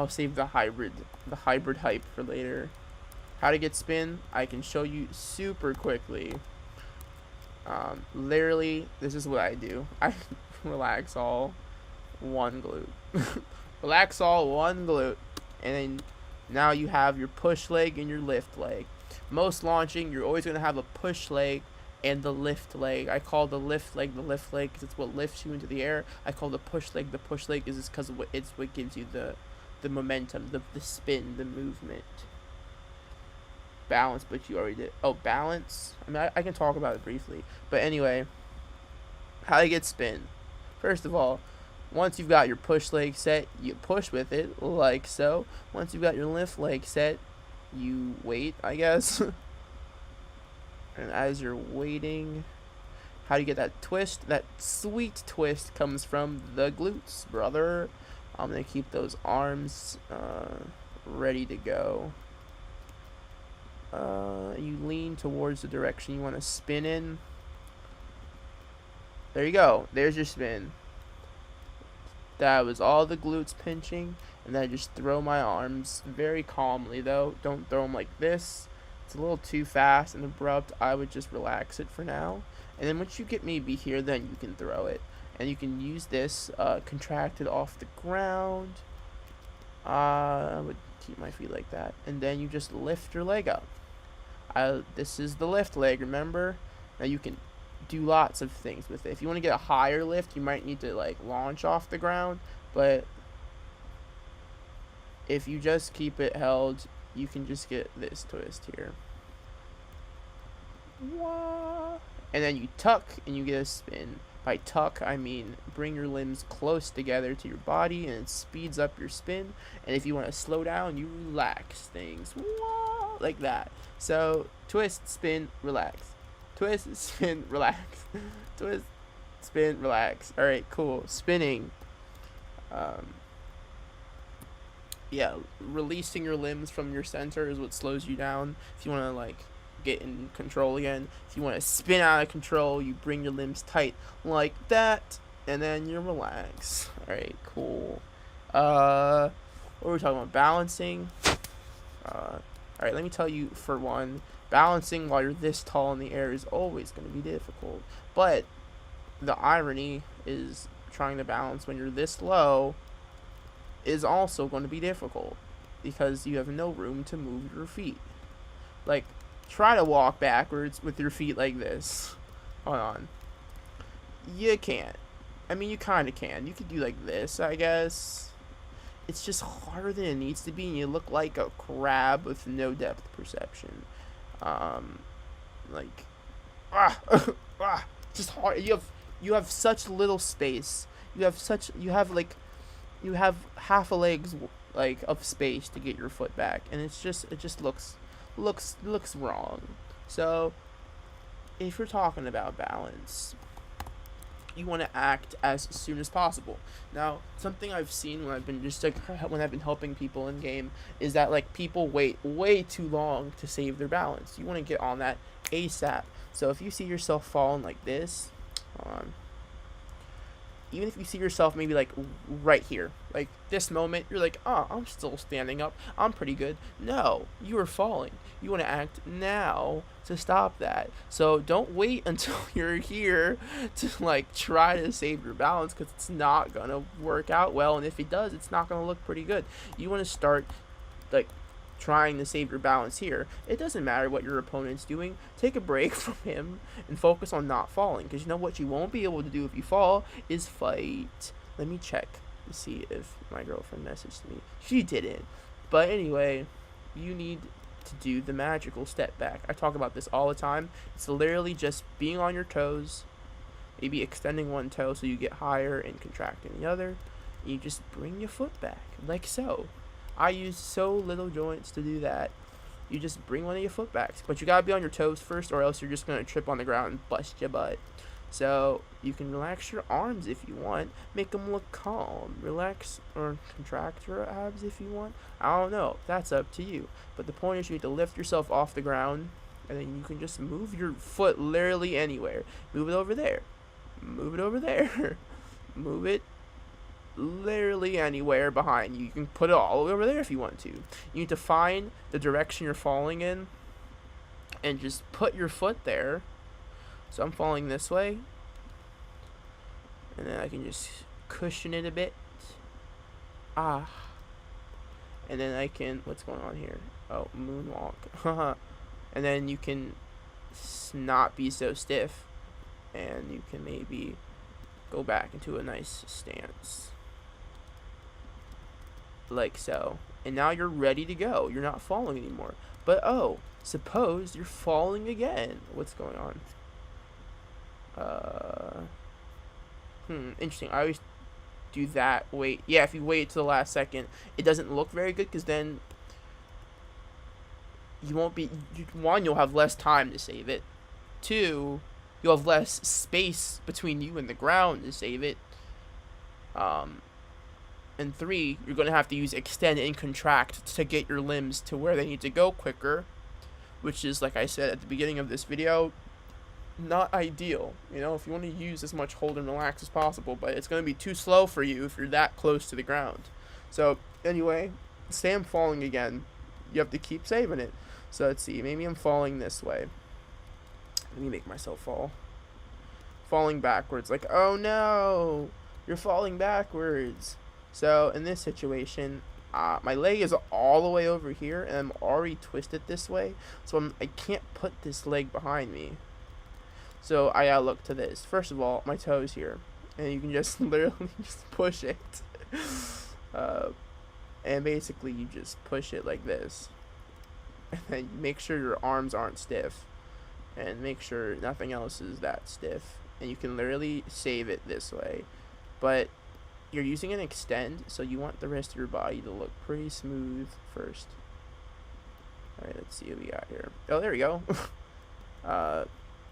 save the hybrid hype for later. How to get spin, I can show you super quickly. Literally, this is what I do. I relax all one glute. Relax all one glute. And then now you have your push leg and your lift leg. Most launching, you're always going to have a push leg and the lift leg. I call the lift leg because it's what lifts you into the air. I call the push leg is because it's what gives you the momentum, the spin, the movement. balance, but you already did. Oh, balance. I mean, I can talk about it briefly, but anyway, how you get spin. First of all, once you've got your push leg set, you push with it like so. Once you've got your lift leg set, you wait, I guess. And as you're waiting, how do you get that twist? That sweet twist comes from the glutes, brother. I'm gonna keep those arms ready to go. You lean towards the direction you want to spin in. There you go. There's your spin. That was all the glutes pinching, and then I just throw my arms very calmly, though. Don't throw them like this. It's a little too fast and abrupt. I would just relax it for now. And then once you get maybe here, then you can throw it. And you can use this contracted off the ground. I would keep my feet like that. And then you just lift your leg up. This is the lift leg, remember? Now you can do lots of things with it. If you want to get a higher lift, you might need to like launch off the ground. But if you just keep it held, you can just get this twist here. And then you tuck and you get a spin. By tuck, I mean bring your limbs close together to your body, and it speeds up your spin. And if you want to slow down, you relax things. Like that. So, twist, spin, relax. Twist, spin, relax. Twist, spin, relax. Alright, cool. Spinning. Yeah, releasing your limbs from your center is what slows you down. If you want to, like, get in control again. If you want to spin out of control, you bring your limbs tight like that, and then you relax. Alright, cool. What were we talking about? Balancing. Alright, let me tell you, for one, balancing while you're this tall in the air is always going to be difficult. But the irony is trying to balance when you're this low is also going to be difficult, because you have no room to move your feet. Like, try to walk backwards with your feet like this. Hold on. You can't. I mean, you kind of can. You could do like this, I guess. It's just harder than it needs to be, and you look like a crab with no depth perception. Just hard. You have such little space. You have half a leg's like of space to get your foot back, and it just looks wrong. So if you're talking about balance, you want to act as soon as possible. Now, something I've seen when I've been helping people in game is that like people wait way too long to save their balance. You want to get on that ASAP. So if you see yourself falling like this, even if you see yourself maybe like right here, like this moment, you're like, oh, I'm still standing up, I'm pretty good. No, you are falling. You want to act now to stop that. So don't wait until you're here to like try to save your balance, because it's not gonna work out well, and if it does, it's not gonna look pretty good. You want to start like trying to save your balance here. It doesn't matter what your opponent's doing. Take a break from him and focus on not falling, because you know what you won't be able to do if you fall is fight. Let me check to see if my girlfriend messaged me. She didn't. But anyway, you need to do the magical step back. I talk about this all the time. It's literally just being on your toes, maybe extending one toe so you get higher and contracting the other. You just bring your foot back like so. I use so little joints to do that. You just bring one of your foot backs, but you gotta be on your toes first, or else you're just gonna trip on the ground and bust your butt. So you can relax your arms if you want, make them look calm. Relax or contract your abs if you want. I don't know. That's up to you. But the point is, you need to lift yourself off the ground, and then you can just move your foot literally anywhere. Move it over there. Move it over there. Move it literally anywhere behind you. You can put it all the way over there if you want to. You need to find the direction you're falling in and just put your foot there. So I'm falling this way, and then I can just cushion it a bit. And then I can, what's going on here? Oh, moonwalk. And then you can not be so stiff, and you can maybe go back into a nice stance like so. and now you're ready to go. You're not falling anymore. But oh, suppose you're falling again. What's going on? Interesting. I always do that. Wait, yeah, if you wait to the last second, it doesn't look very good, because then you won't be, one, you'll have less time to save it. Two, you'll have less space between you and the ground to save it. And three, you're going to have to use extend and contract to get your limbs to where they need to go quicker, which is, like I said at the beginning of this video, not ideal. You know, if you want to use as much hold and relax as possible, but it's going to be too slow for you if you're that close to the ground. So anyway, say I'm falling again, you have to keep saving it. So let's see, maybe I'm falling this way. Let me make myself fall. Falling backwards, like, oh no, you're falling backwards. So in this situation, my leg is all the way over here, and I'm already twisted this way, so I can't put this leg behind me. So I gotta look to this. First of all, my toe's here, and you can just literally just push it. And basically you just push it like this. And then make sure your arms aren't stiff, and make sure nothing else is that stiff. And you can literally save it this way. But you're using an extend, so you want the rest of your body to look pretty smooth first. Alright, let's see what we got here. Oh, there we go.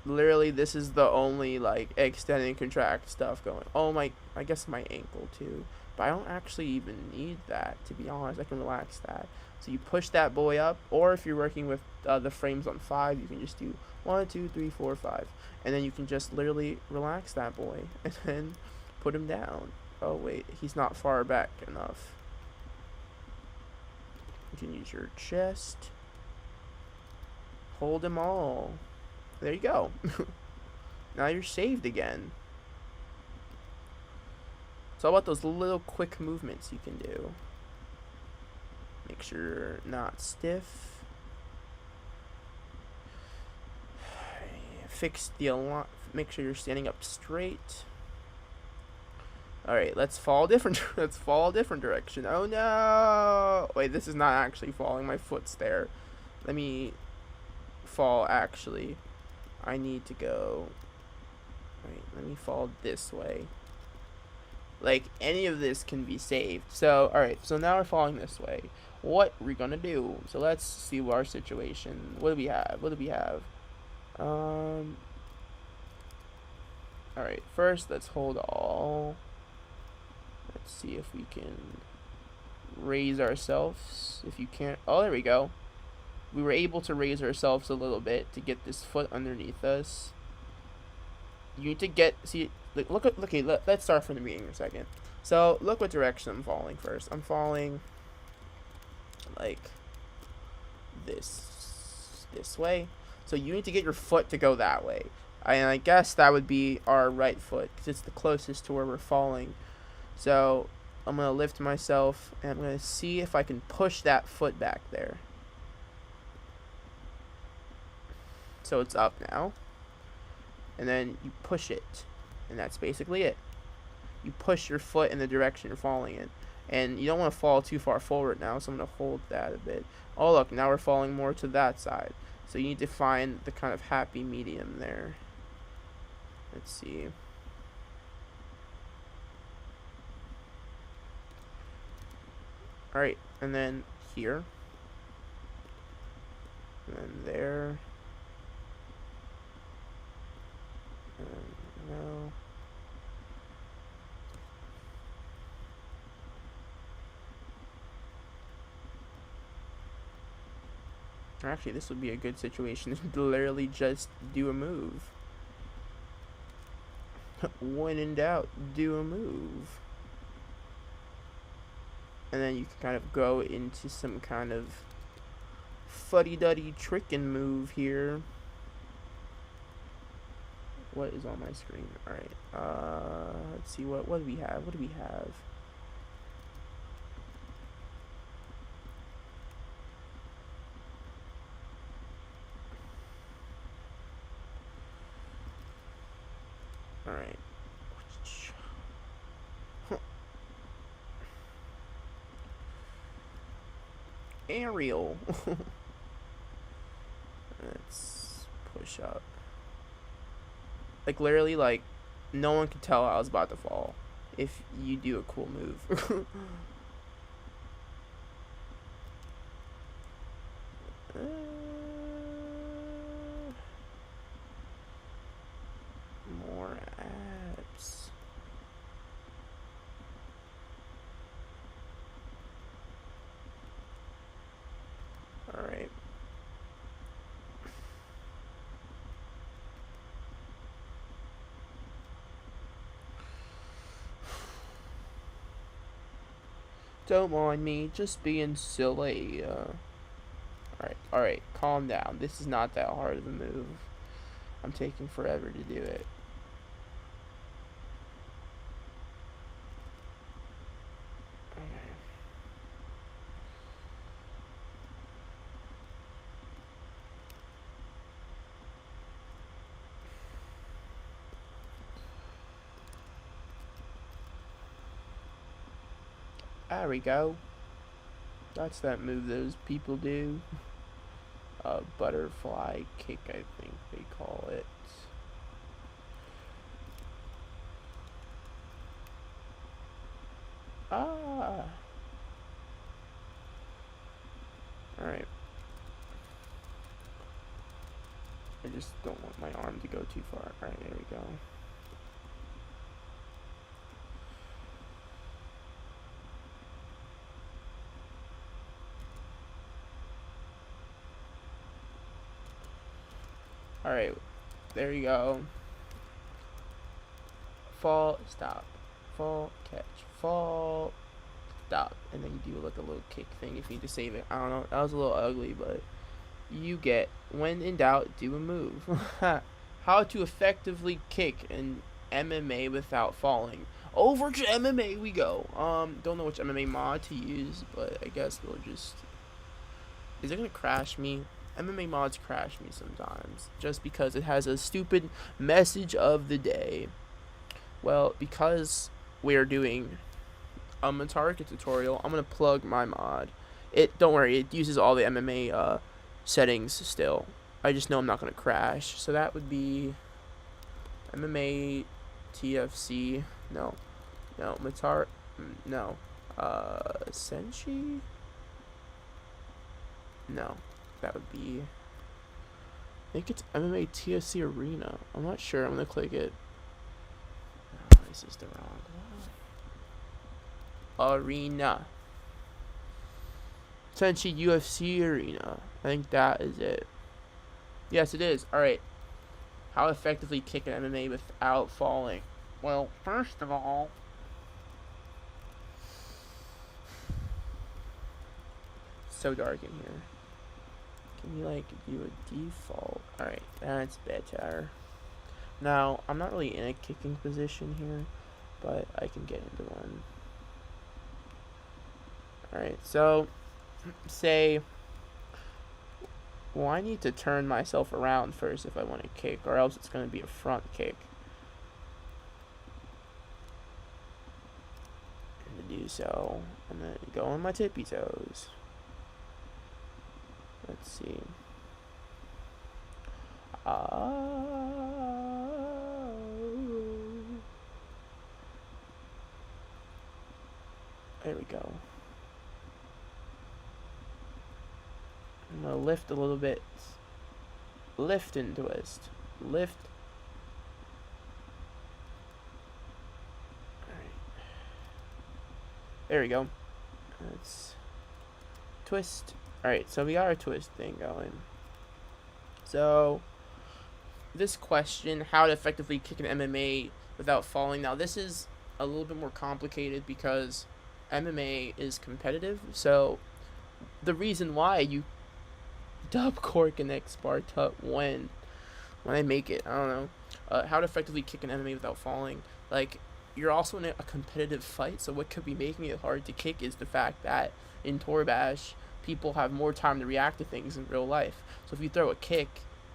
Literally, this is the only, like, extend and contract stuff going. Oh, I guess my ankle, too. But I don't actually even need that, to be honest. I can relax that. So you push that boy up, or if you're working with the frames on 5, you can just do 1, 2, 3, 4, 5. And then you can just literally relax that boy, and then put him down. Oh, wait, he's not far back enough. You can use your chest. Hold them all. There you go. Now you're saved again. It's all about those little quick movements you can do. Make sure you're not stiff. Fix the alarm. Make sure you're standing up straight. All right, let's fall different. Let's fall a different direction. Oh no! Wait, this is not actually falling. My foot's there. Let me fall. Actually, I need to go. Wait, let me fall this way. Like, any of this can be saved. So, all right. So now we're falling this way. What are we gonna do? So let's see our situation. What do we have? What do we have? All right. First, let's hold all. Let's see if we can raise ourselves. If you can't, oh, there we go. We were able to raise ourselves a little bit to get this foot underneath us. You need to get, see, look at, okay, let's start from the beginning for a second. So look what direction I'm falling first. I'm falling like this way. So you need to get your foot to go that way. And I guess that would be our right foot, because it's the closest to where we're falling. So I'm going to lift myself, and I'm going to see if I can push that foot back there. So it's up now. And then you push it. And that's basically it. You push your foot in the direction you're falling in. And you don't want to fall too far forward now, so I'm going to hold that a bit. Oh, look, now we're falling more to that side. So you need to find the kind of happy medium there. Let's see. Alright, and then here. And then there. And no. Actually, this would be a good situation to literally just do a move. When in doubt, do a move. And then you can kind of go into some kind of fuddy-duddy trickin' move here. What is on my screen? Alright, let's see, what do we have? What do we have? Alright. aerial. Let's push up. Like literally, like no one could tell I was about to fall if you do a cool move. More abs. All right. Don't mind me, just being silly. Alright, calm down. This is not that hard of a move. I'm taking forever to do it. Okay. There we go. That's that move those people do. Butterfly kick, I think they call it. Ah. Alright. I just don't want my arm to go too far. Alright, there we go. Alright, there you go. Fall, stop. Fall, catch. Fall, stop. And then you do like a little kick thing if you need to save it. I don't know, that was a little ugly, but you get, when in doubt, do a move. How to effectively kick an MMA without falling. Over to MMA we go. Don't know which MMA mod to use, but I guess we'll just... Is it gonna crash me? MMA mods crash me sometimes, just because it has a stupid message of the day. Well, because we're doing a Matarika tutorial, I'm gonna plug my mod. Don't worry, it uses all the MMA settings still. I just know I'm not gonna crash. So that would be MMA TFC. No, Senshi. No, that would be. I think it's MMA TFC Arena. I'm not sure. I'm gonna click it. No, this is the wrong one. Arena. Senshi UFC Arena. I think that is it. Yes, it is. Alright. How effectively kick an MMA without falling? Well, first of all, so dark in here. Can you like do a default? Alright, that's better. Now, I'm not really in a kicking position here, but I can get into one. Alright, so say, well, I need to turn myself around first if I want to kick, or else it's going to be a front kick. And to do so, I'm going to go on my tippy toes. Let's see. There we go. I'm gonna lift a little bit. Lift and twist. Lift. Alright. There we go. Let's twist. Alright, so we got our twist thing going. So, this question, how to effectively kick an MMA without falling. Now, this is a little bit more complicated because MMA is competitive. So, the reason why you dub cork and X-bar when I make it, I don't know. How to effectively kick an MMA without falling. Like, you're also in a competitive fight, so what could be making it hard to kick is the fact that in Toribash, people have more time to react to things in real life. So if you throw a kick,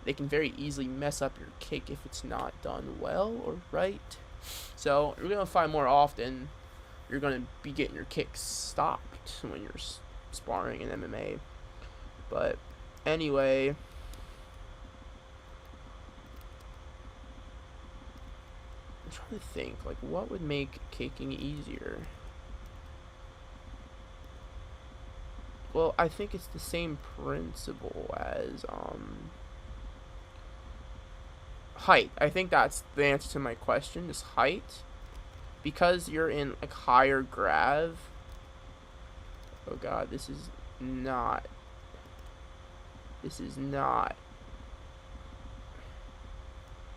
they can very easily mess up your kick if it's not done well or right. So you're going to find more often you're going to be getting your kicks stopped when you're sparring in MMA. But anyway, I'm trying to think, like, what would make kicking easier? Well, I think it's the same principle as height. I think that's the answer to my question, is height. Because you're in like higher grav. Oh god, this is not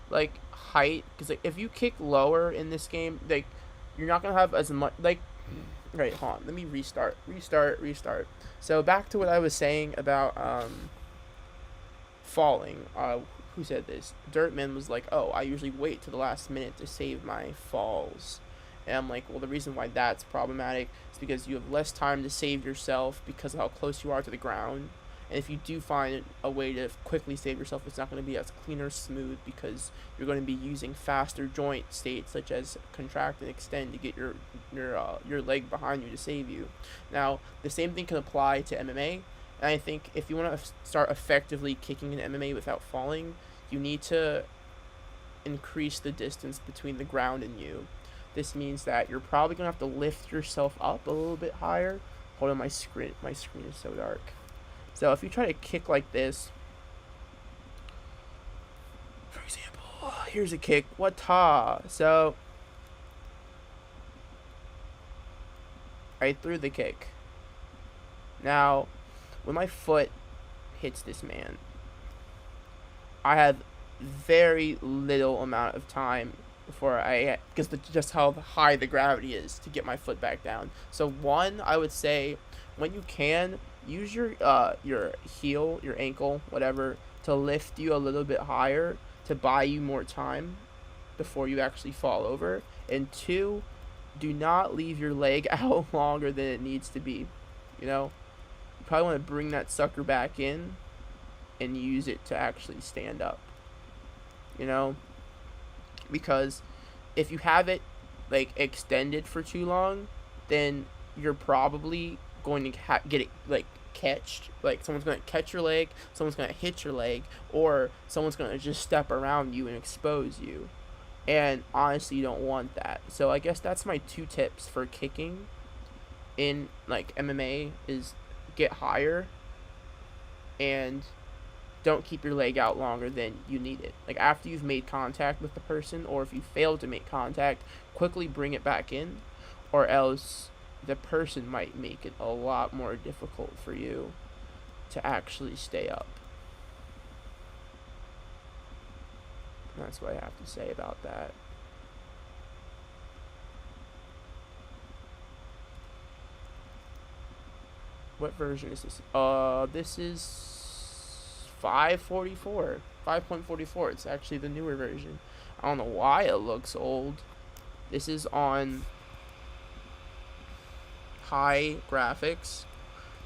like height, because like if you kick lower in this game, like you're not gonna have as much like. Right, hold on, let me restart. So back to what I was saying about falling. Who said this? Dirtman was like, oh, I usually wait to the last minute to save my falls. And I'm like, well, the reason why that's problematic is because you have less time to save yourself because of how close you are to the ground. And if you do find a way to quickly save yourself, it's not going to be as clean or smooth because you're going to be using faster joint states such as contract and extend to get your leg behind you to save you. Now, the same thing can apply to MMA. And I think if you want to start effectively kicking in MMA without falling, you need to increase the distance between the ground and you. This means that you're probably going to have to lift yourself up a little bit higher. Hold on, my screen is so dark. So if you try to kick like this, for example, here's a kick, wata. So I threw the kick. Now, when my foot hits this man, I have very little amount of time before because just how high the gravity is to get my foot back down. So one, I would say, when you can, use your heel, your ankle, whatever, to lift you a little bit higher to buy you more time before you actually fall over. And two, do not leave your leg out longer than it needs to be. You know, you probably want to bring that sucker back in and use it to actually stand up. You know, because if you have it like extended for too long, then you're probably going to get it like catched. Like someone's going to catch your leg, someone's going to hit your leg, or someone's going to just step around you and expose you. And honestly, you don't want that. So I guess that's my 2 tips for kicking in like MMA is get higher and don't keep your leg out longer than you need it. Like after you've made contact with the person, or if you fail to make contact, quickly bring it back in, or else the person might make it a lot more difficult for you to actually stay up. And that's what I have to say about that. What version is this? This is 544. 5.44. It's actually the newer version. I don't know why it looks old. This is on high graphics,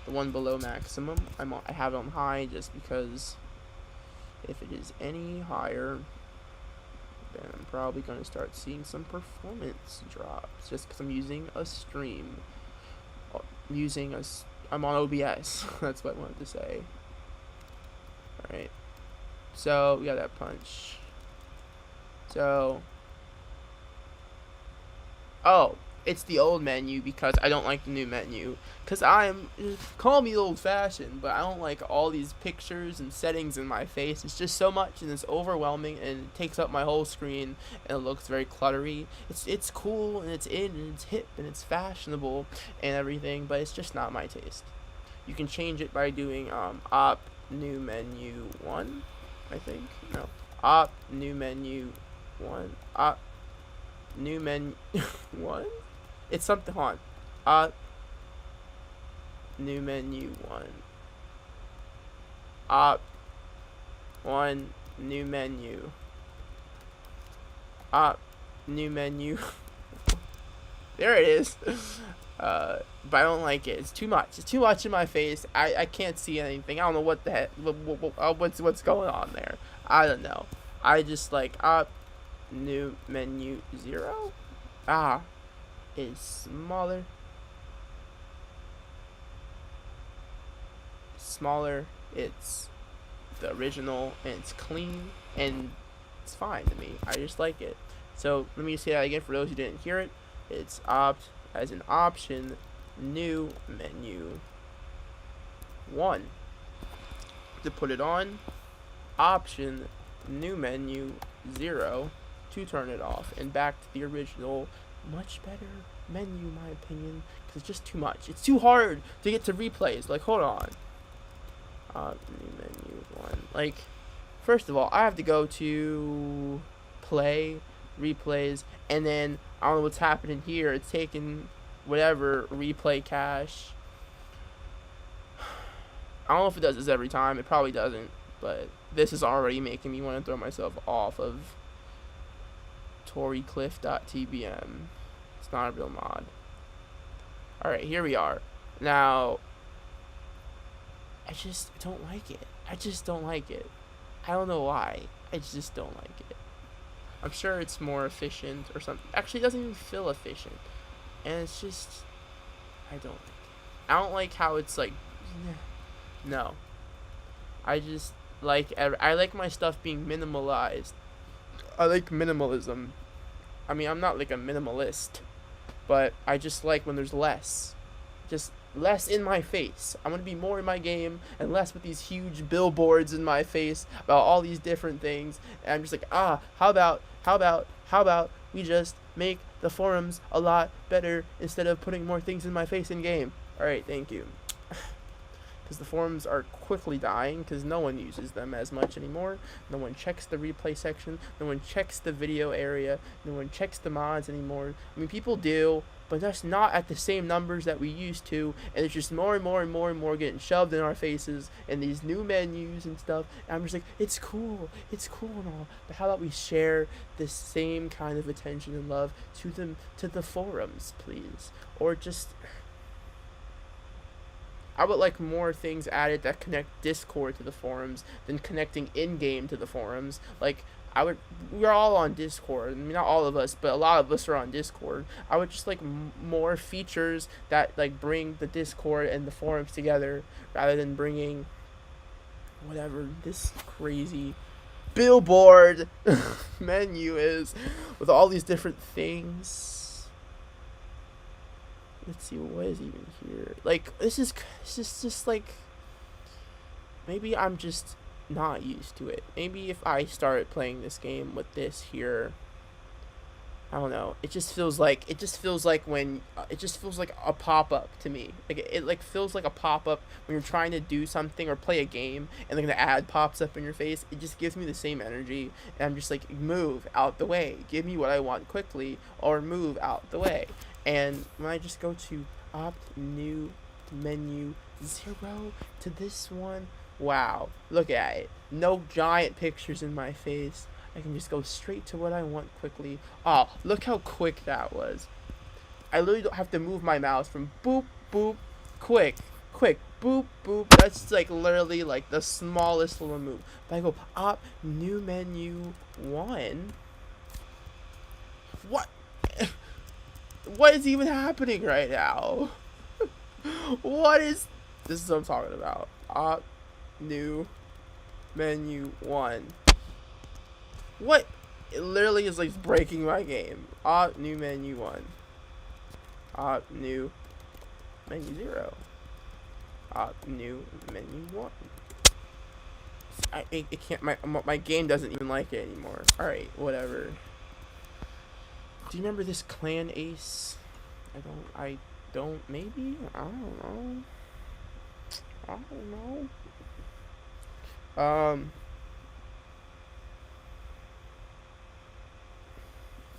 the one below maximum. I have it on high just because if it is any higher, then I'm probably going to start seeing some performance drops just because I'm using a stream. I'm on OBS. That's what I wanted to say. Alright. So, we got that punch. So. Oh, it's the old menu because I don't like the new menu. Because call me old fashioned, but I don't like all these pictures and settings in my face. It's just so much and it's overwhelming and it takes up my whole screen and it looks very cluttery. It's cool and it's in and it's hip and it's fashionable and everything, but it's just not my taste. You can change it by doing op new menu 1, I think. No. Op new menu 1. Op new menu 1? It's something on. New menu 1. Op 1 new menu. Op new menu. There it is. But I don't like it. It's too much. It's too much in my face. I can't see anything. I don't know what the heck. What's going on there. I don't know. I just like op new menu 0. Is smaller. smaller, it's the original, and it's clean, and it's fine to me. I just like it. So let me say that again for those who didn't hear it. It's opt as an option, new menu 1 to put it on, option new menu 0 to turn it off, and back to the original, much better menu in my opinion, because it's just too much. It's too hard to get to replays. Like, hold on. New menu 1. Like, first of all, I have to go to play, replays, and then I don't know what's happening here. It's taking whatever replay cache. I don't know if it does this every time. It probably doesn't, but this is already making me want to throw myself off of Toricliff.tbm. It's not a real mod. Alright, here we are. Now, I just don't like it. I just don't like it. I don't know why. I just don't like it. I'm sure it's more efficient or something. Actually, it doesn't even feel efficient. And it's just, I don't like it. I don't like how it's like, no. I just like, I like my stuff being minimalized. I like minimalism. I mean, I'm not like a minimalist, but I just like when there's less. Just less in my face. I want to be more in my game and less with these huge billboards in my face about all these different things. And I'm just like, how about we just make the forums a lot better instead of putting more things in my face in game. Alright, thank you. Because the forums are quickly dying because no one uses them as much anymore. No one checks the replay section. No one checks the video area. No one checks the mods anymore. I mean, people do, but that's not at the same numbers that we used to, and it's just more and more and more and more getting shoved in our faces and these new menus and stuff. And I'm just like, it's cool and all, but how about we share the same kind of attention and love to the forums, please? Or just, I would like more things added that connect Discord to the forums than connecting in-game to the forums. Like, we're all on Discord. I mean, not all of us, but a lot of us are on Discord. I would just like more features that like bring the Discord and the forums together, rather than bringing whatever this crazy billboard menu is with all these different things. Let's see, what is even here? Like, this is just like, maybe I'm just not used to it. Maybe if I started playing this game with this here, I don't know. It just feels like when it just feels like a pop-up to me. Like it like feels like a pop-up when you're trying to do something or play a game and like the ad pops up in your face. It just gives me the same energy, and I'm just like, move out the way. Give me what I want quickly, or move out the way. And when I just go to opt new menu 0 to this one, wow, look at it. No giant pictures in my face. I can just go straight to what I want quickly. Oh, look how quick that was. I literally don't have to move my mouse from boop, boop, quick, boop, boop. That's like literally like the smallest little move. But I go opt new menu 1. What? What is even happening right now? This is what I'm talking about. Opt new menu 1. What? It literally is like breaking my game. Opt new menu 1. Opt new menu 0. Opt new menu 1. It can't. My game doesn't even like it anymore. All right, whatever. Do you remember this Clan Ace? I don't. Maybe. I don't know.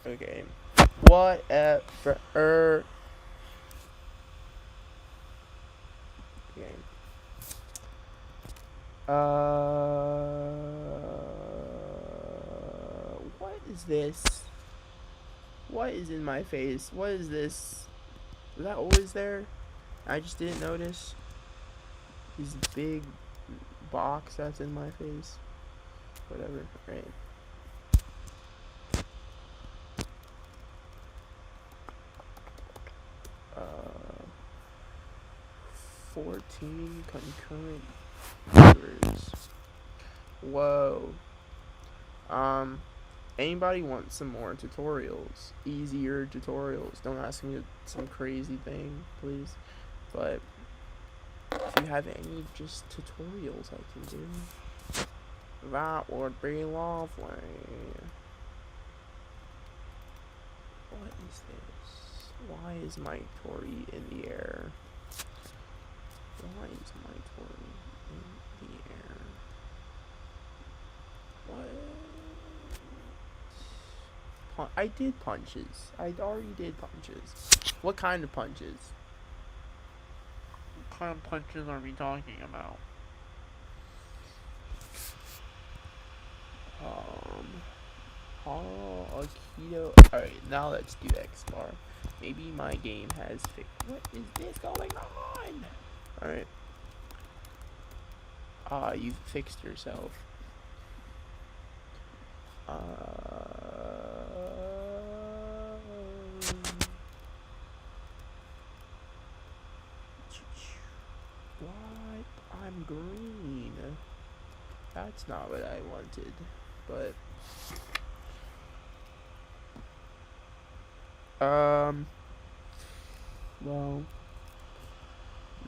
Okay. Whatever. Okay. What is this? What is in my face? What is this? Was that always there? I just didn't notice. This big box that's in my face. Whatever. Right. 14 concurrent viewers. Whoa. Anybody want some more tutorials? Easier tutorials. Don't ask me some crazy thing, please. But if you have any just tutorials I can do, that would be lovely. What is this? Why is my Tori in the air? Why is my Tori in the air? What? I did punches. I already did punches. What kind of punches? What kind of punches are we talking about? Aikido. Alright, now let's do X bar. Maybe my game has fixed. What is this going on? Alright. You've fixed yourself. What? I'm green. That's not what I wanted, but well,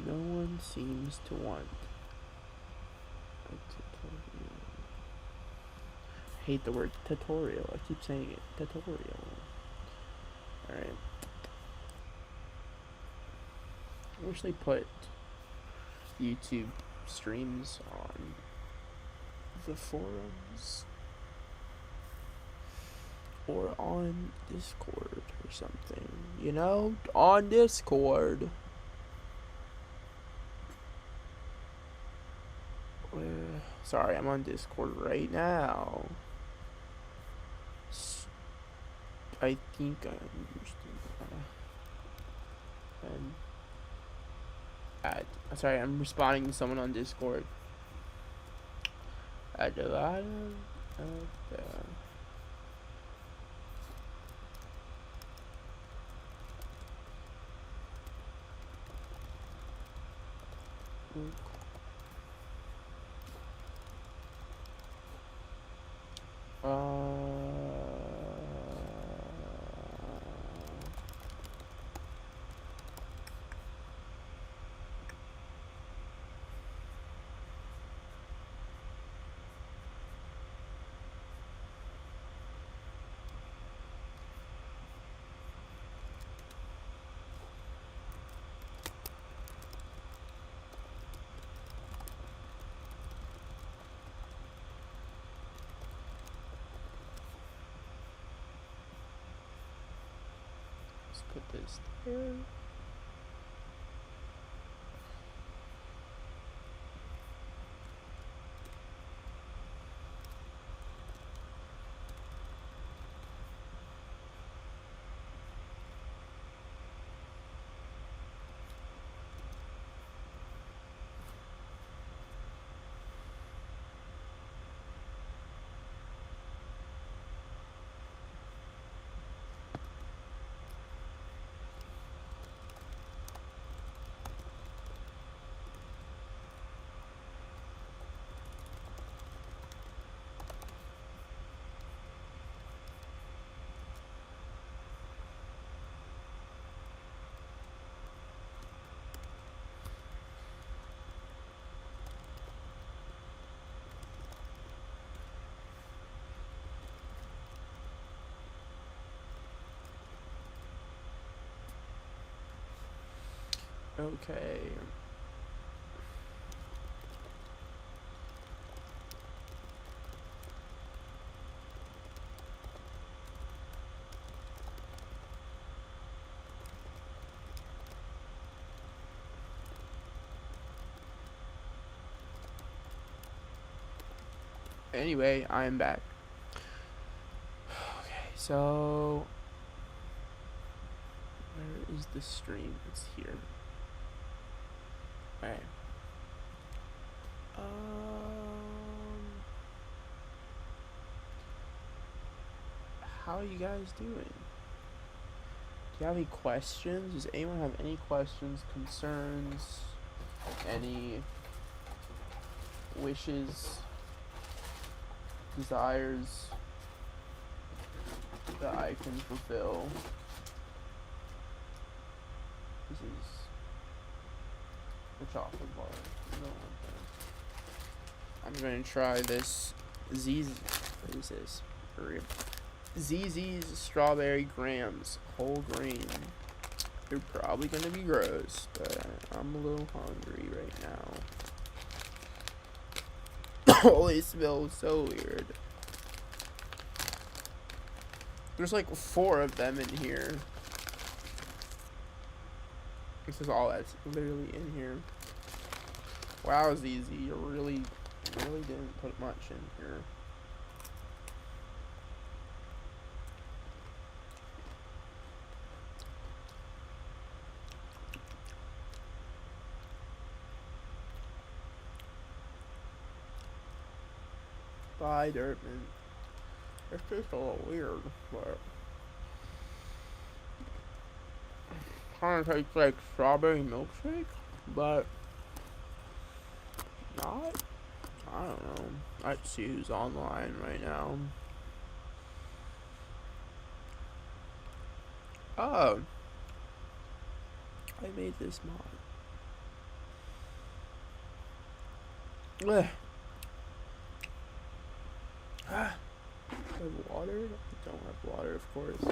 no one seems to want a tutorial. I hate the word tutorial. I keep saying it. Tutorial. Alright. I wish they put YouTube streams on the forums or on Discord or something, you know, on Discord. Sorry, I'm on Discord right now. I think I understand. Sorry, I'm responding to someone on Discord. At the bottom of the let's put this there. Okay. Anyway, I am back. Okay, so where is the stream? It's here. Alright. How are you guys doing? Do you have any questions? Does anyone have any questions, concerns, any wishes, desires that I can fulfill. This is the chocolate bar. No, I'm gonna try this ZZ. What is this? ZZ's Strawberry Grams Whole Grain. They're probably gonna be gross, but I'm a little hungry right now. Oh, they smell so weird. There's like 4 of them in here. This is all that's literally in here. Wow, ZZ, you really didn't put much in here. Bye, Dirtman. It's just a little weird, but kind of tastes like strawberry milkshake, but not. I don't know. Let's see who's online right now. Oh, I made this mod. Ugh. I have water? I don't have water, of course.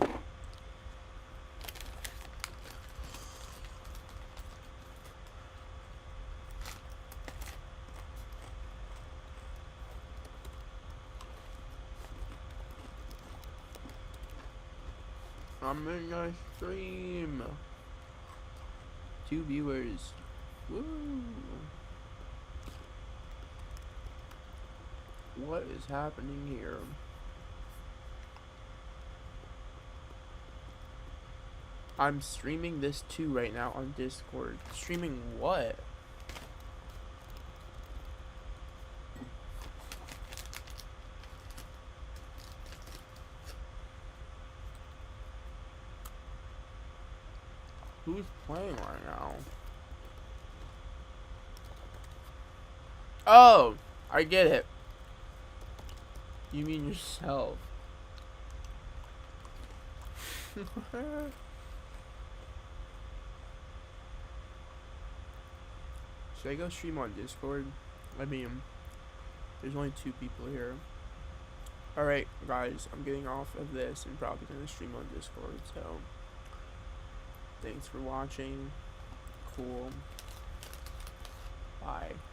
I'm in a stream. 2 viewers. Woo! What is happening here? I'm streaming this too right now on Discord. Streaming what? Who's playing right now? Oh, I get it. You mean yourself. Should I go stream on Discord? I mean, there's only 2 people here. Alright, guys, I'm getting off of this and probably gonna stream on Discord, so thanks for watching. Cool. Bye.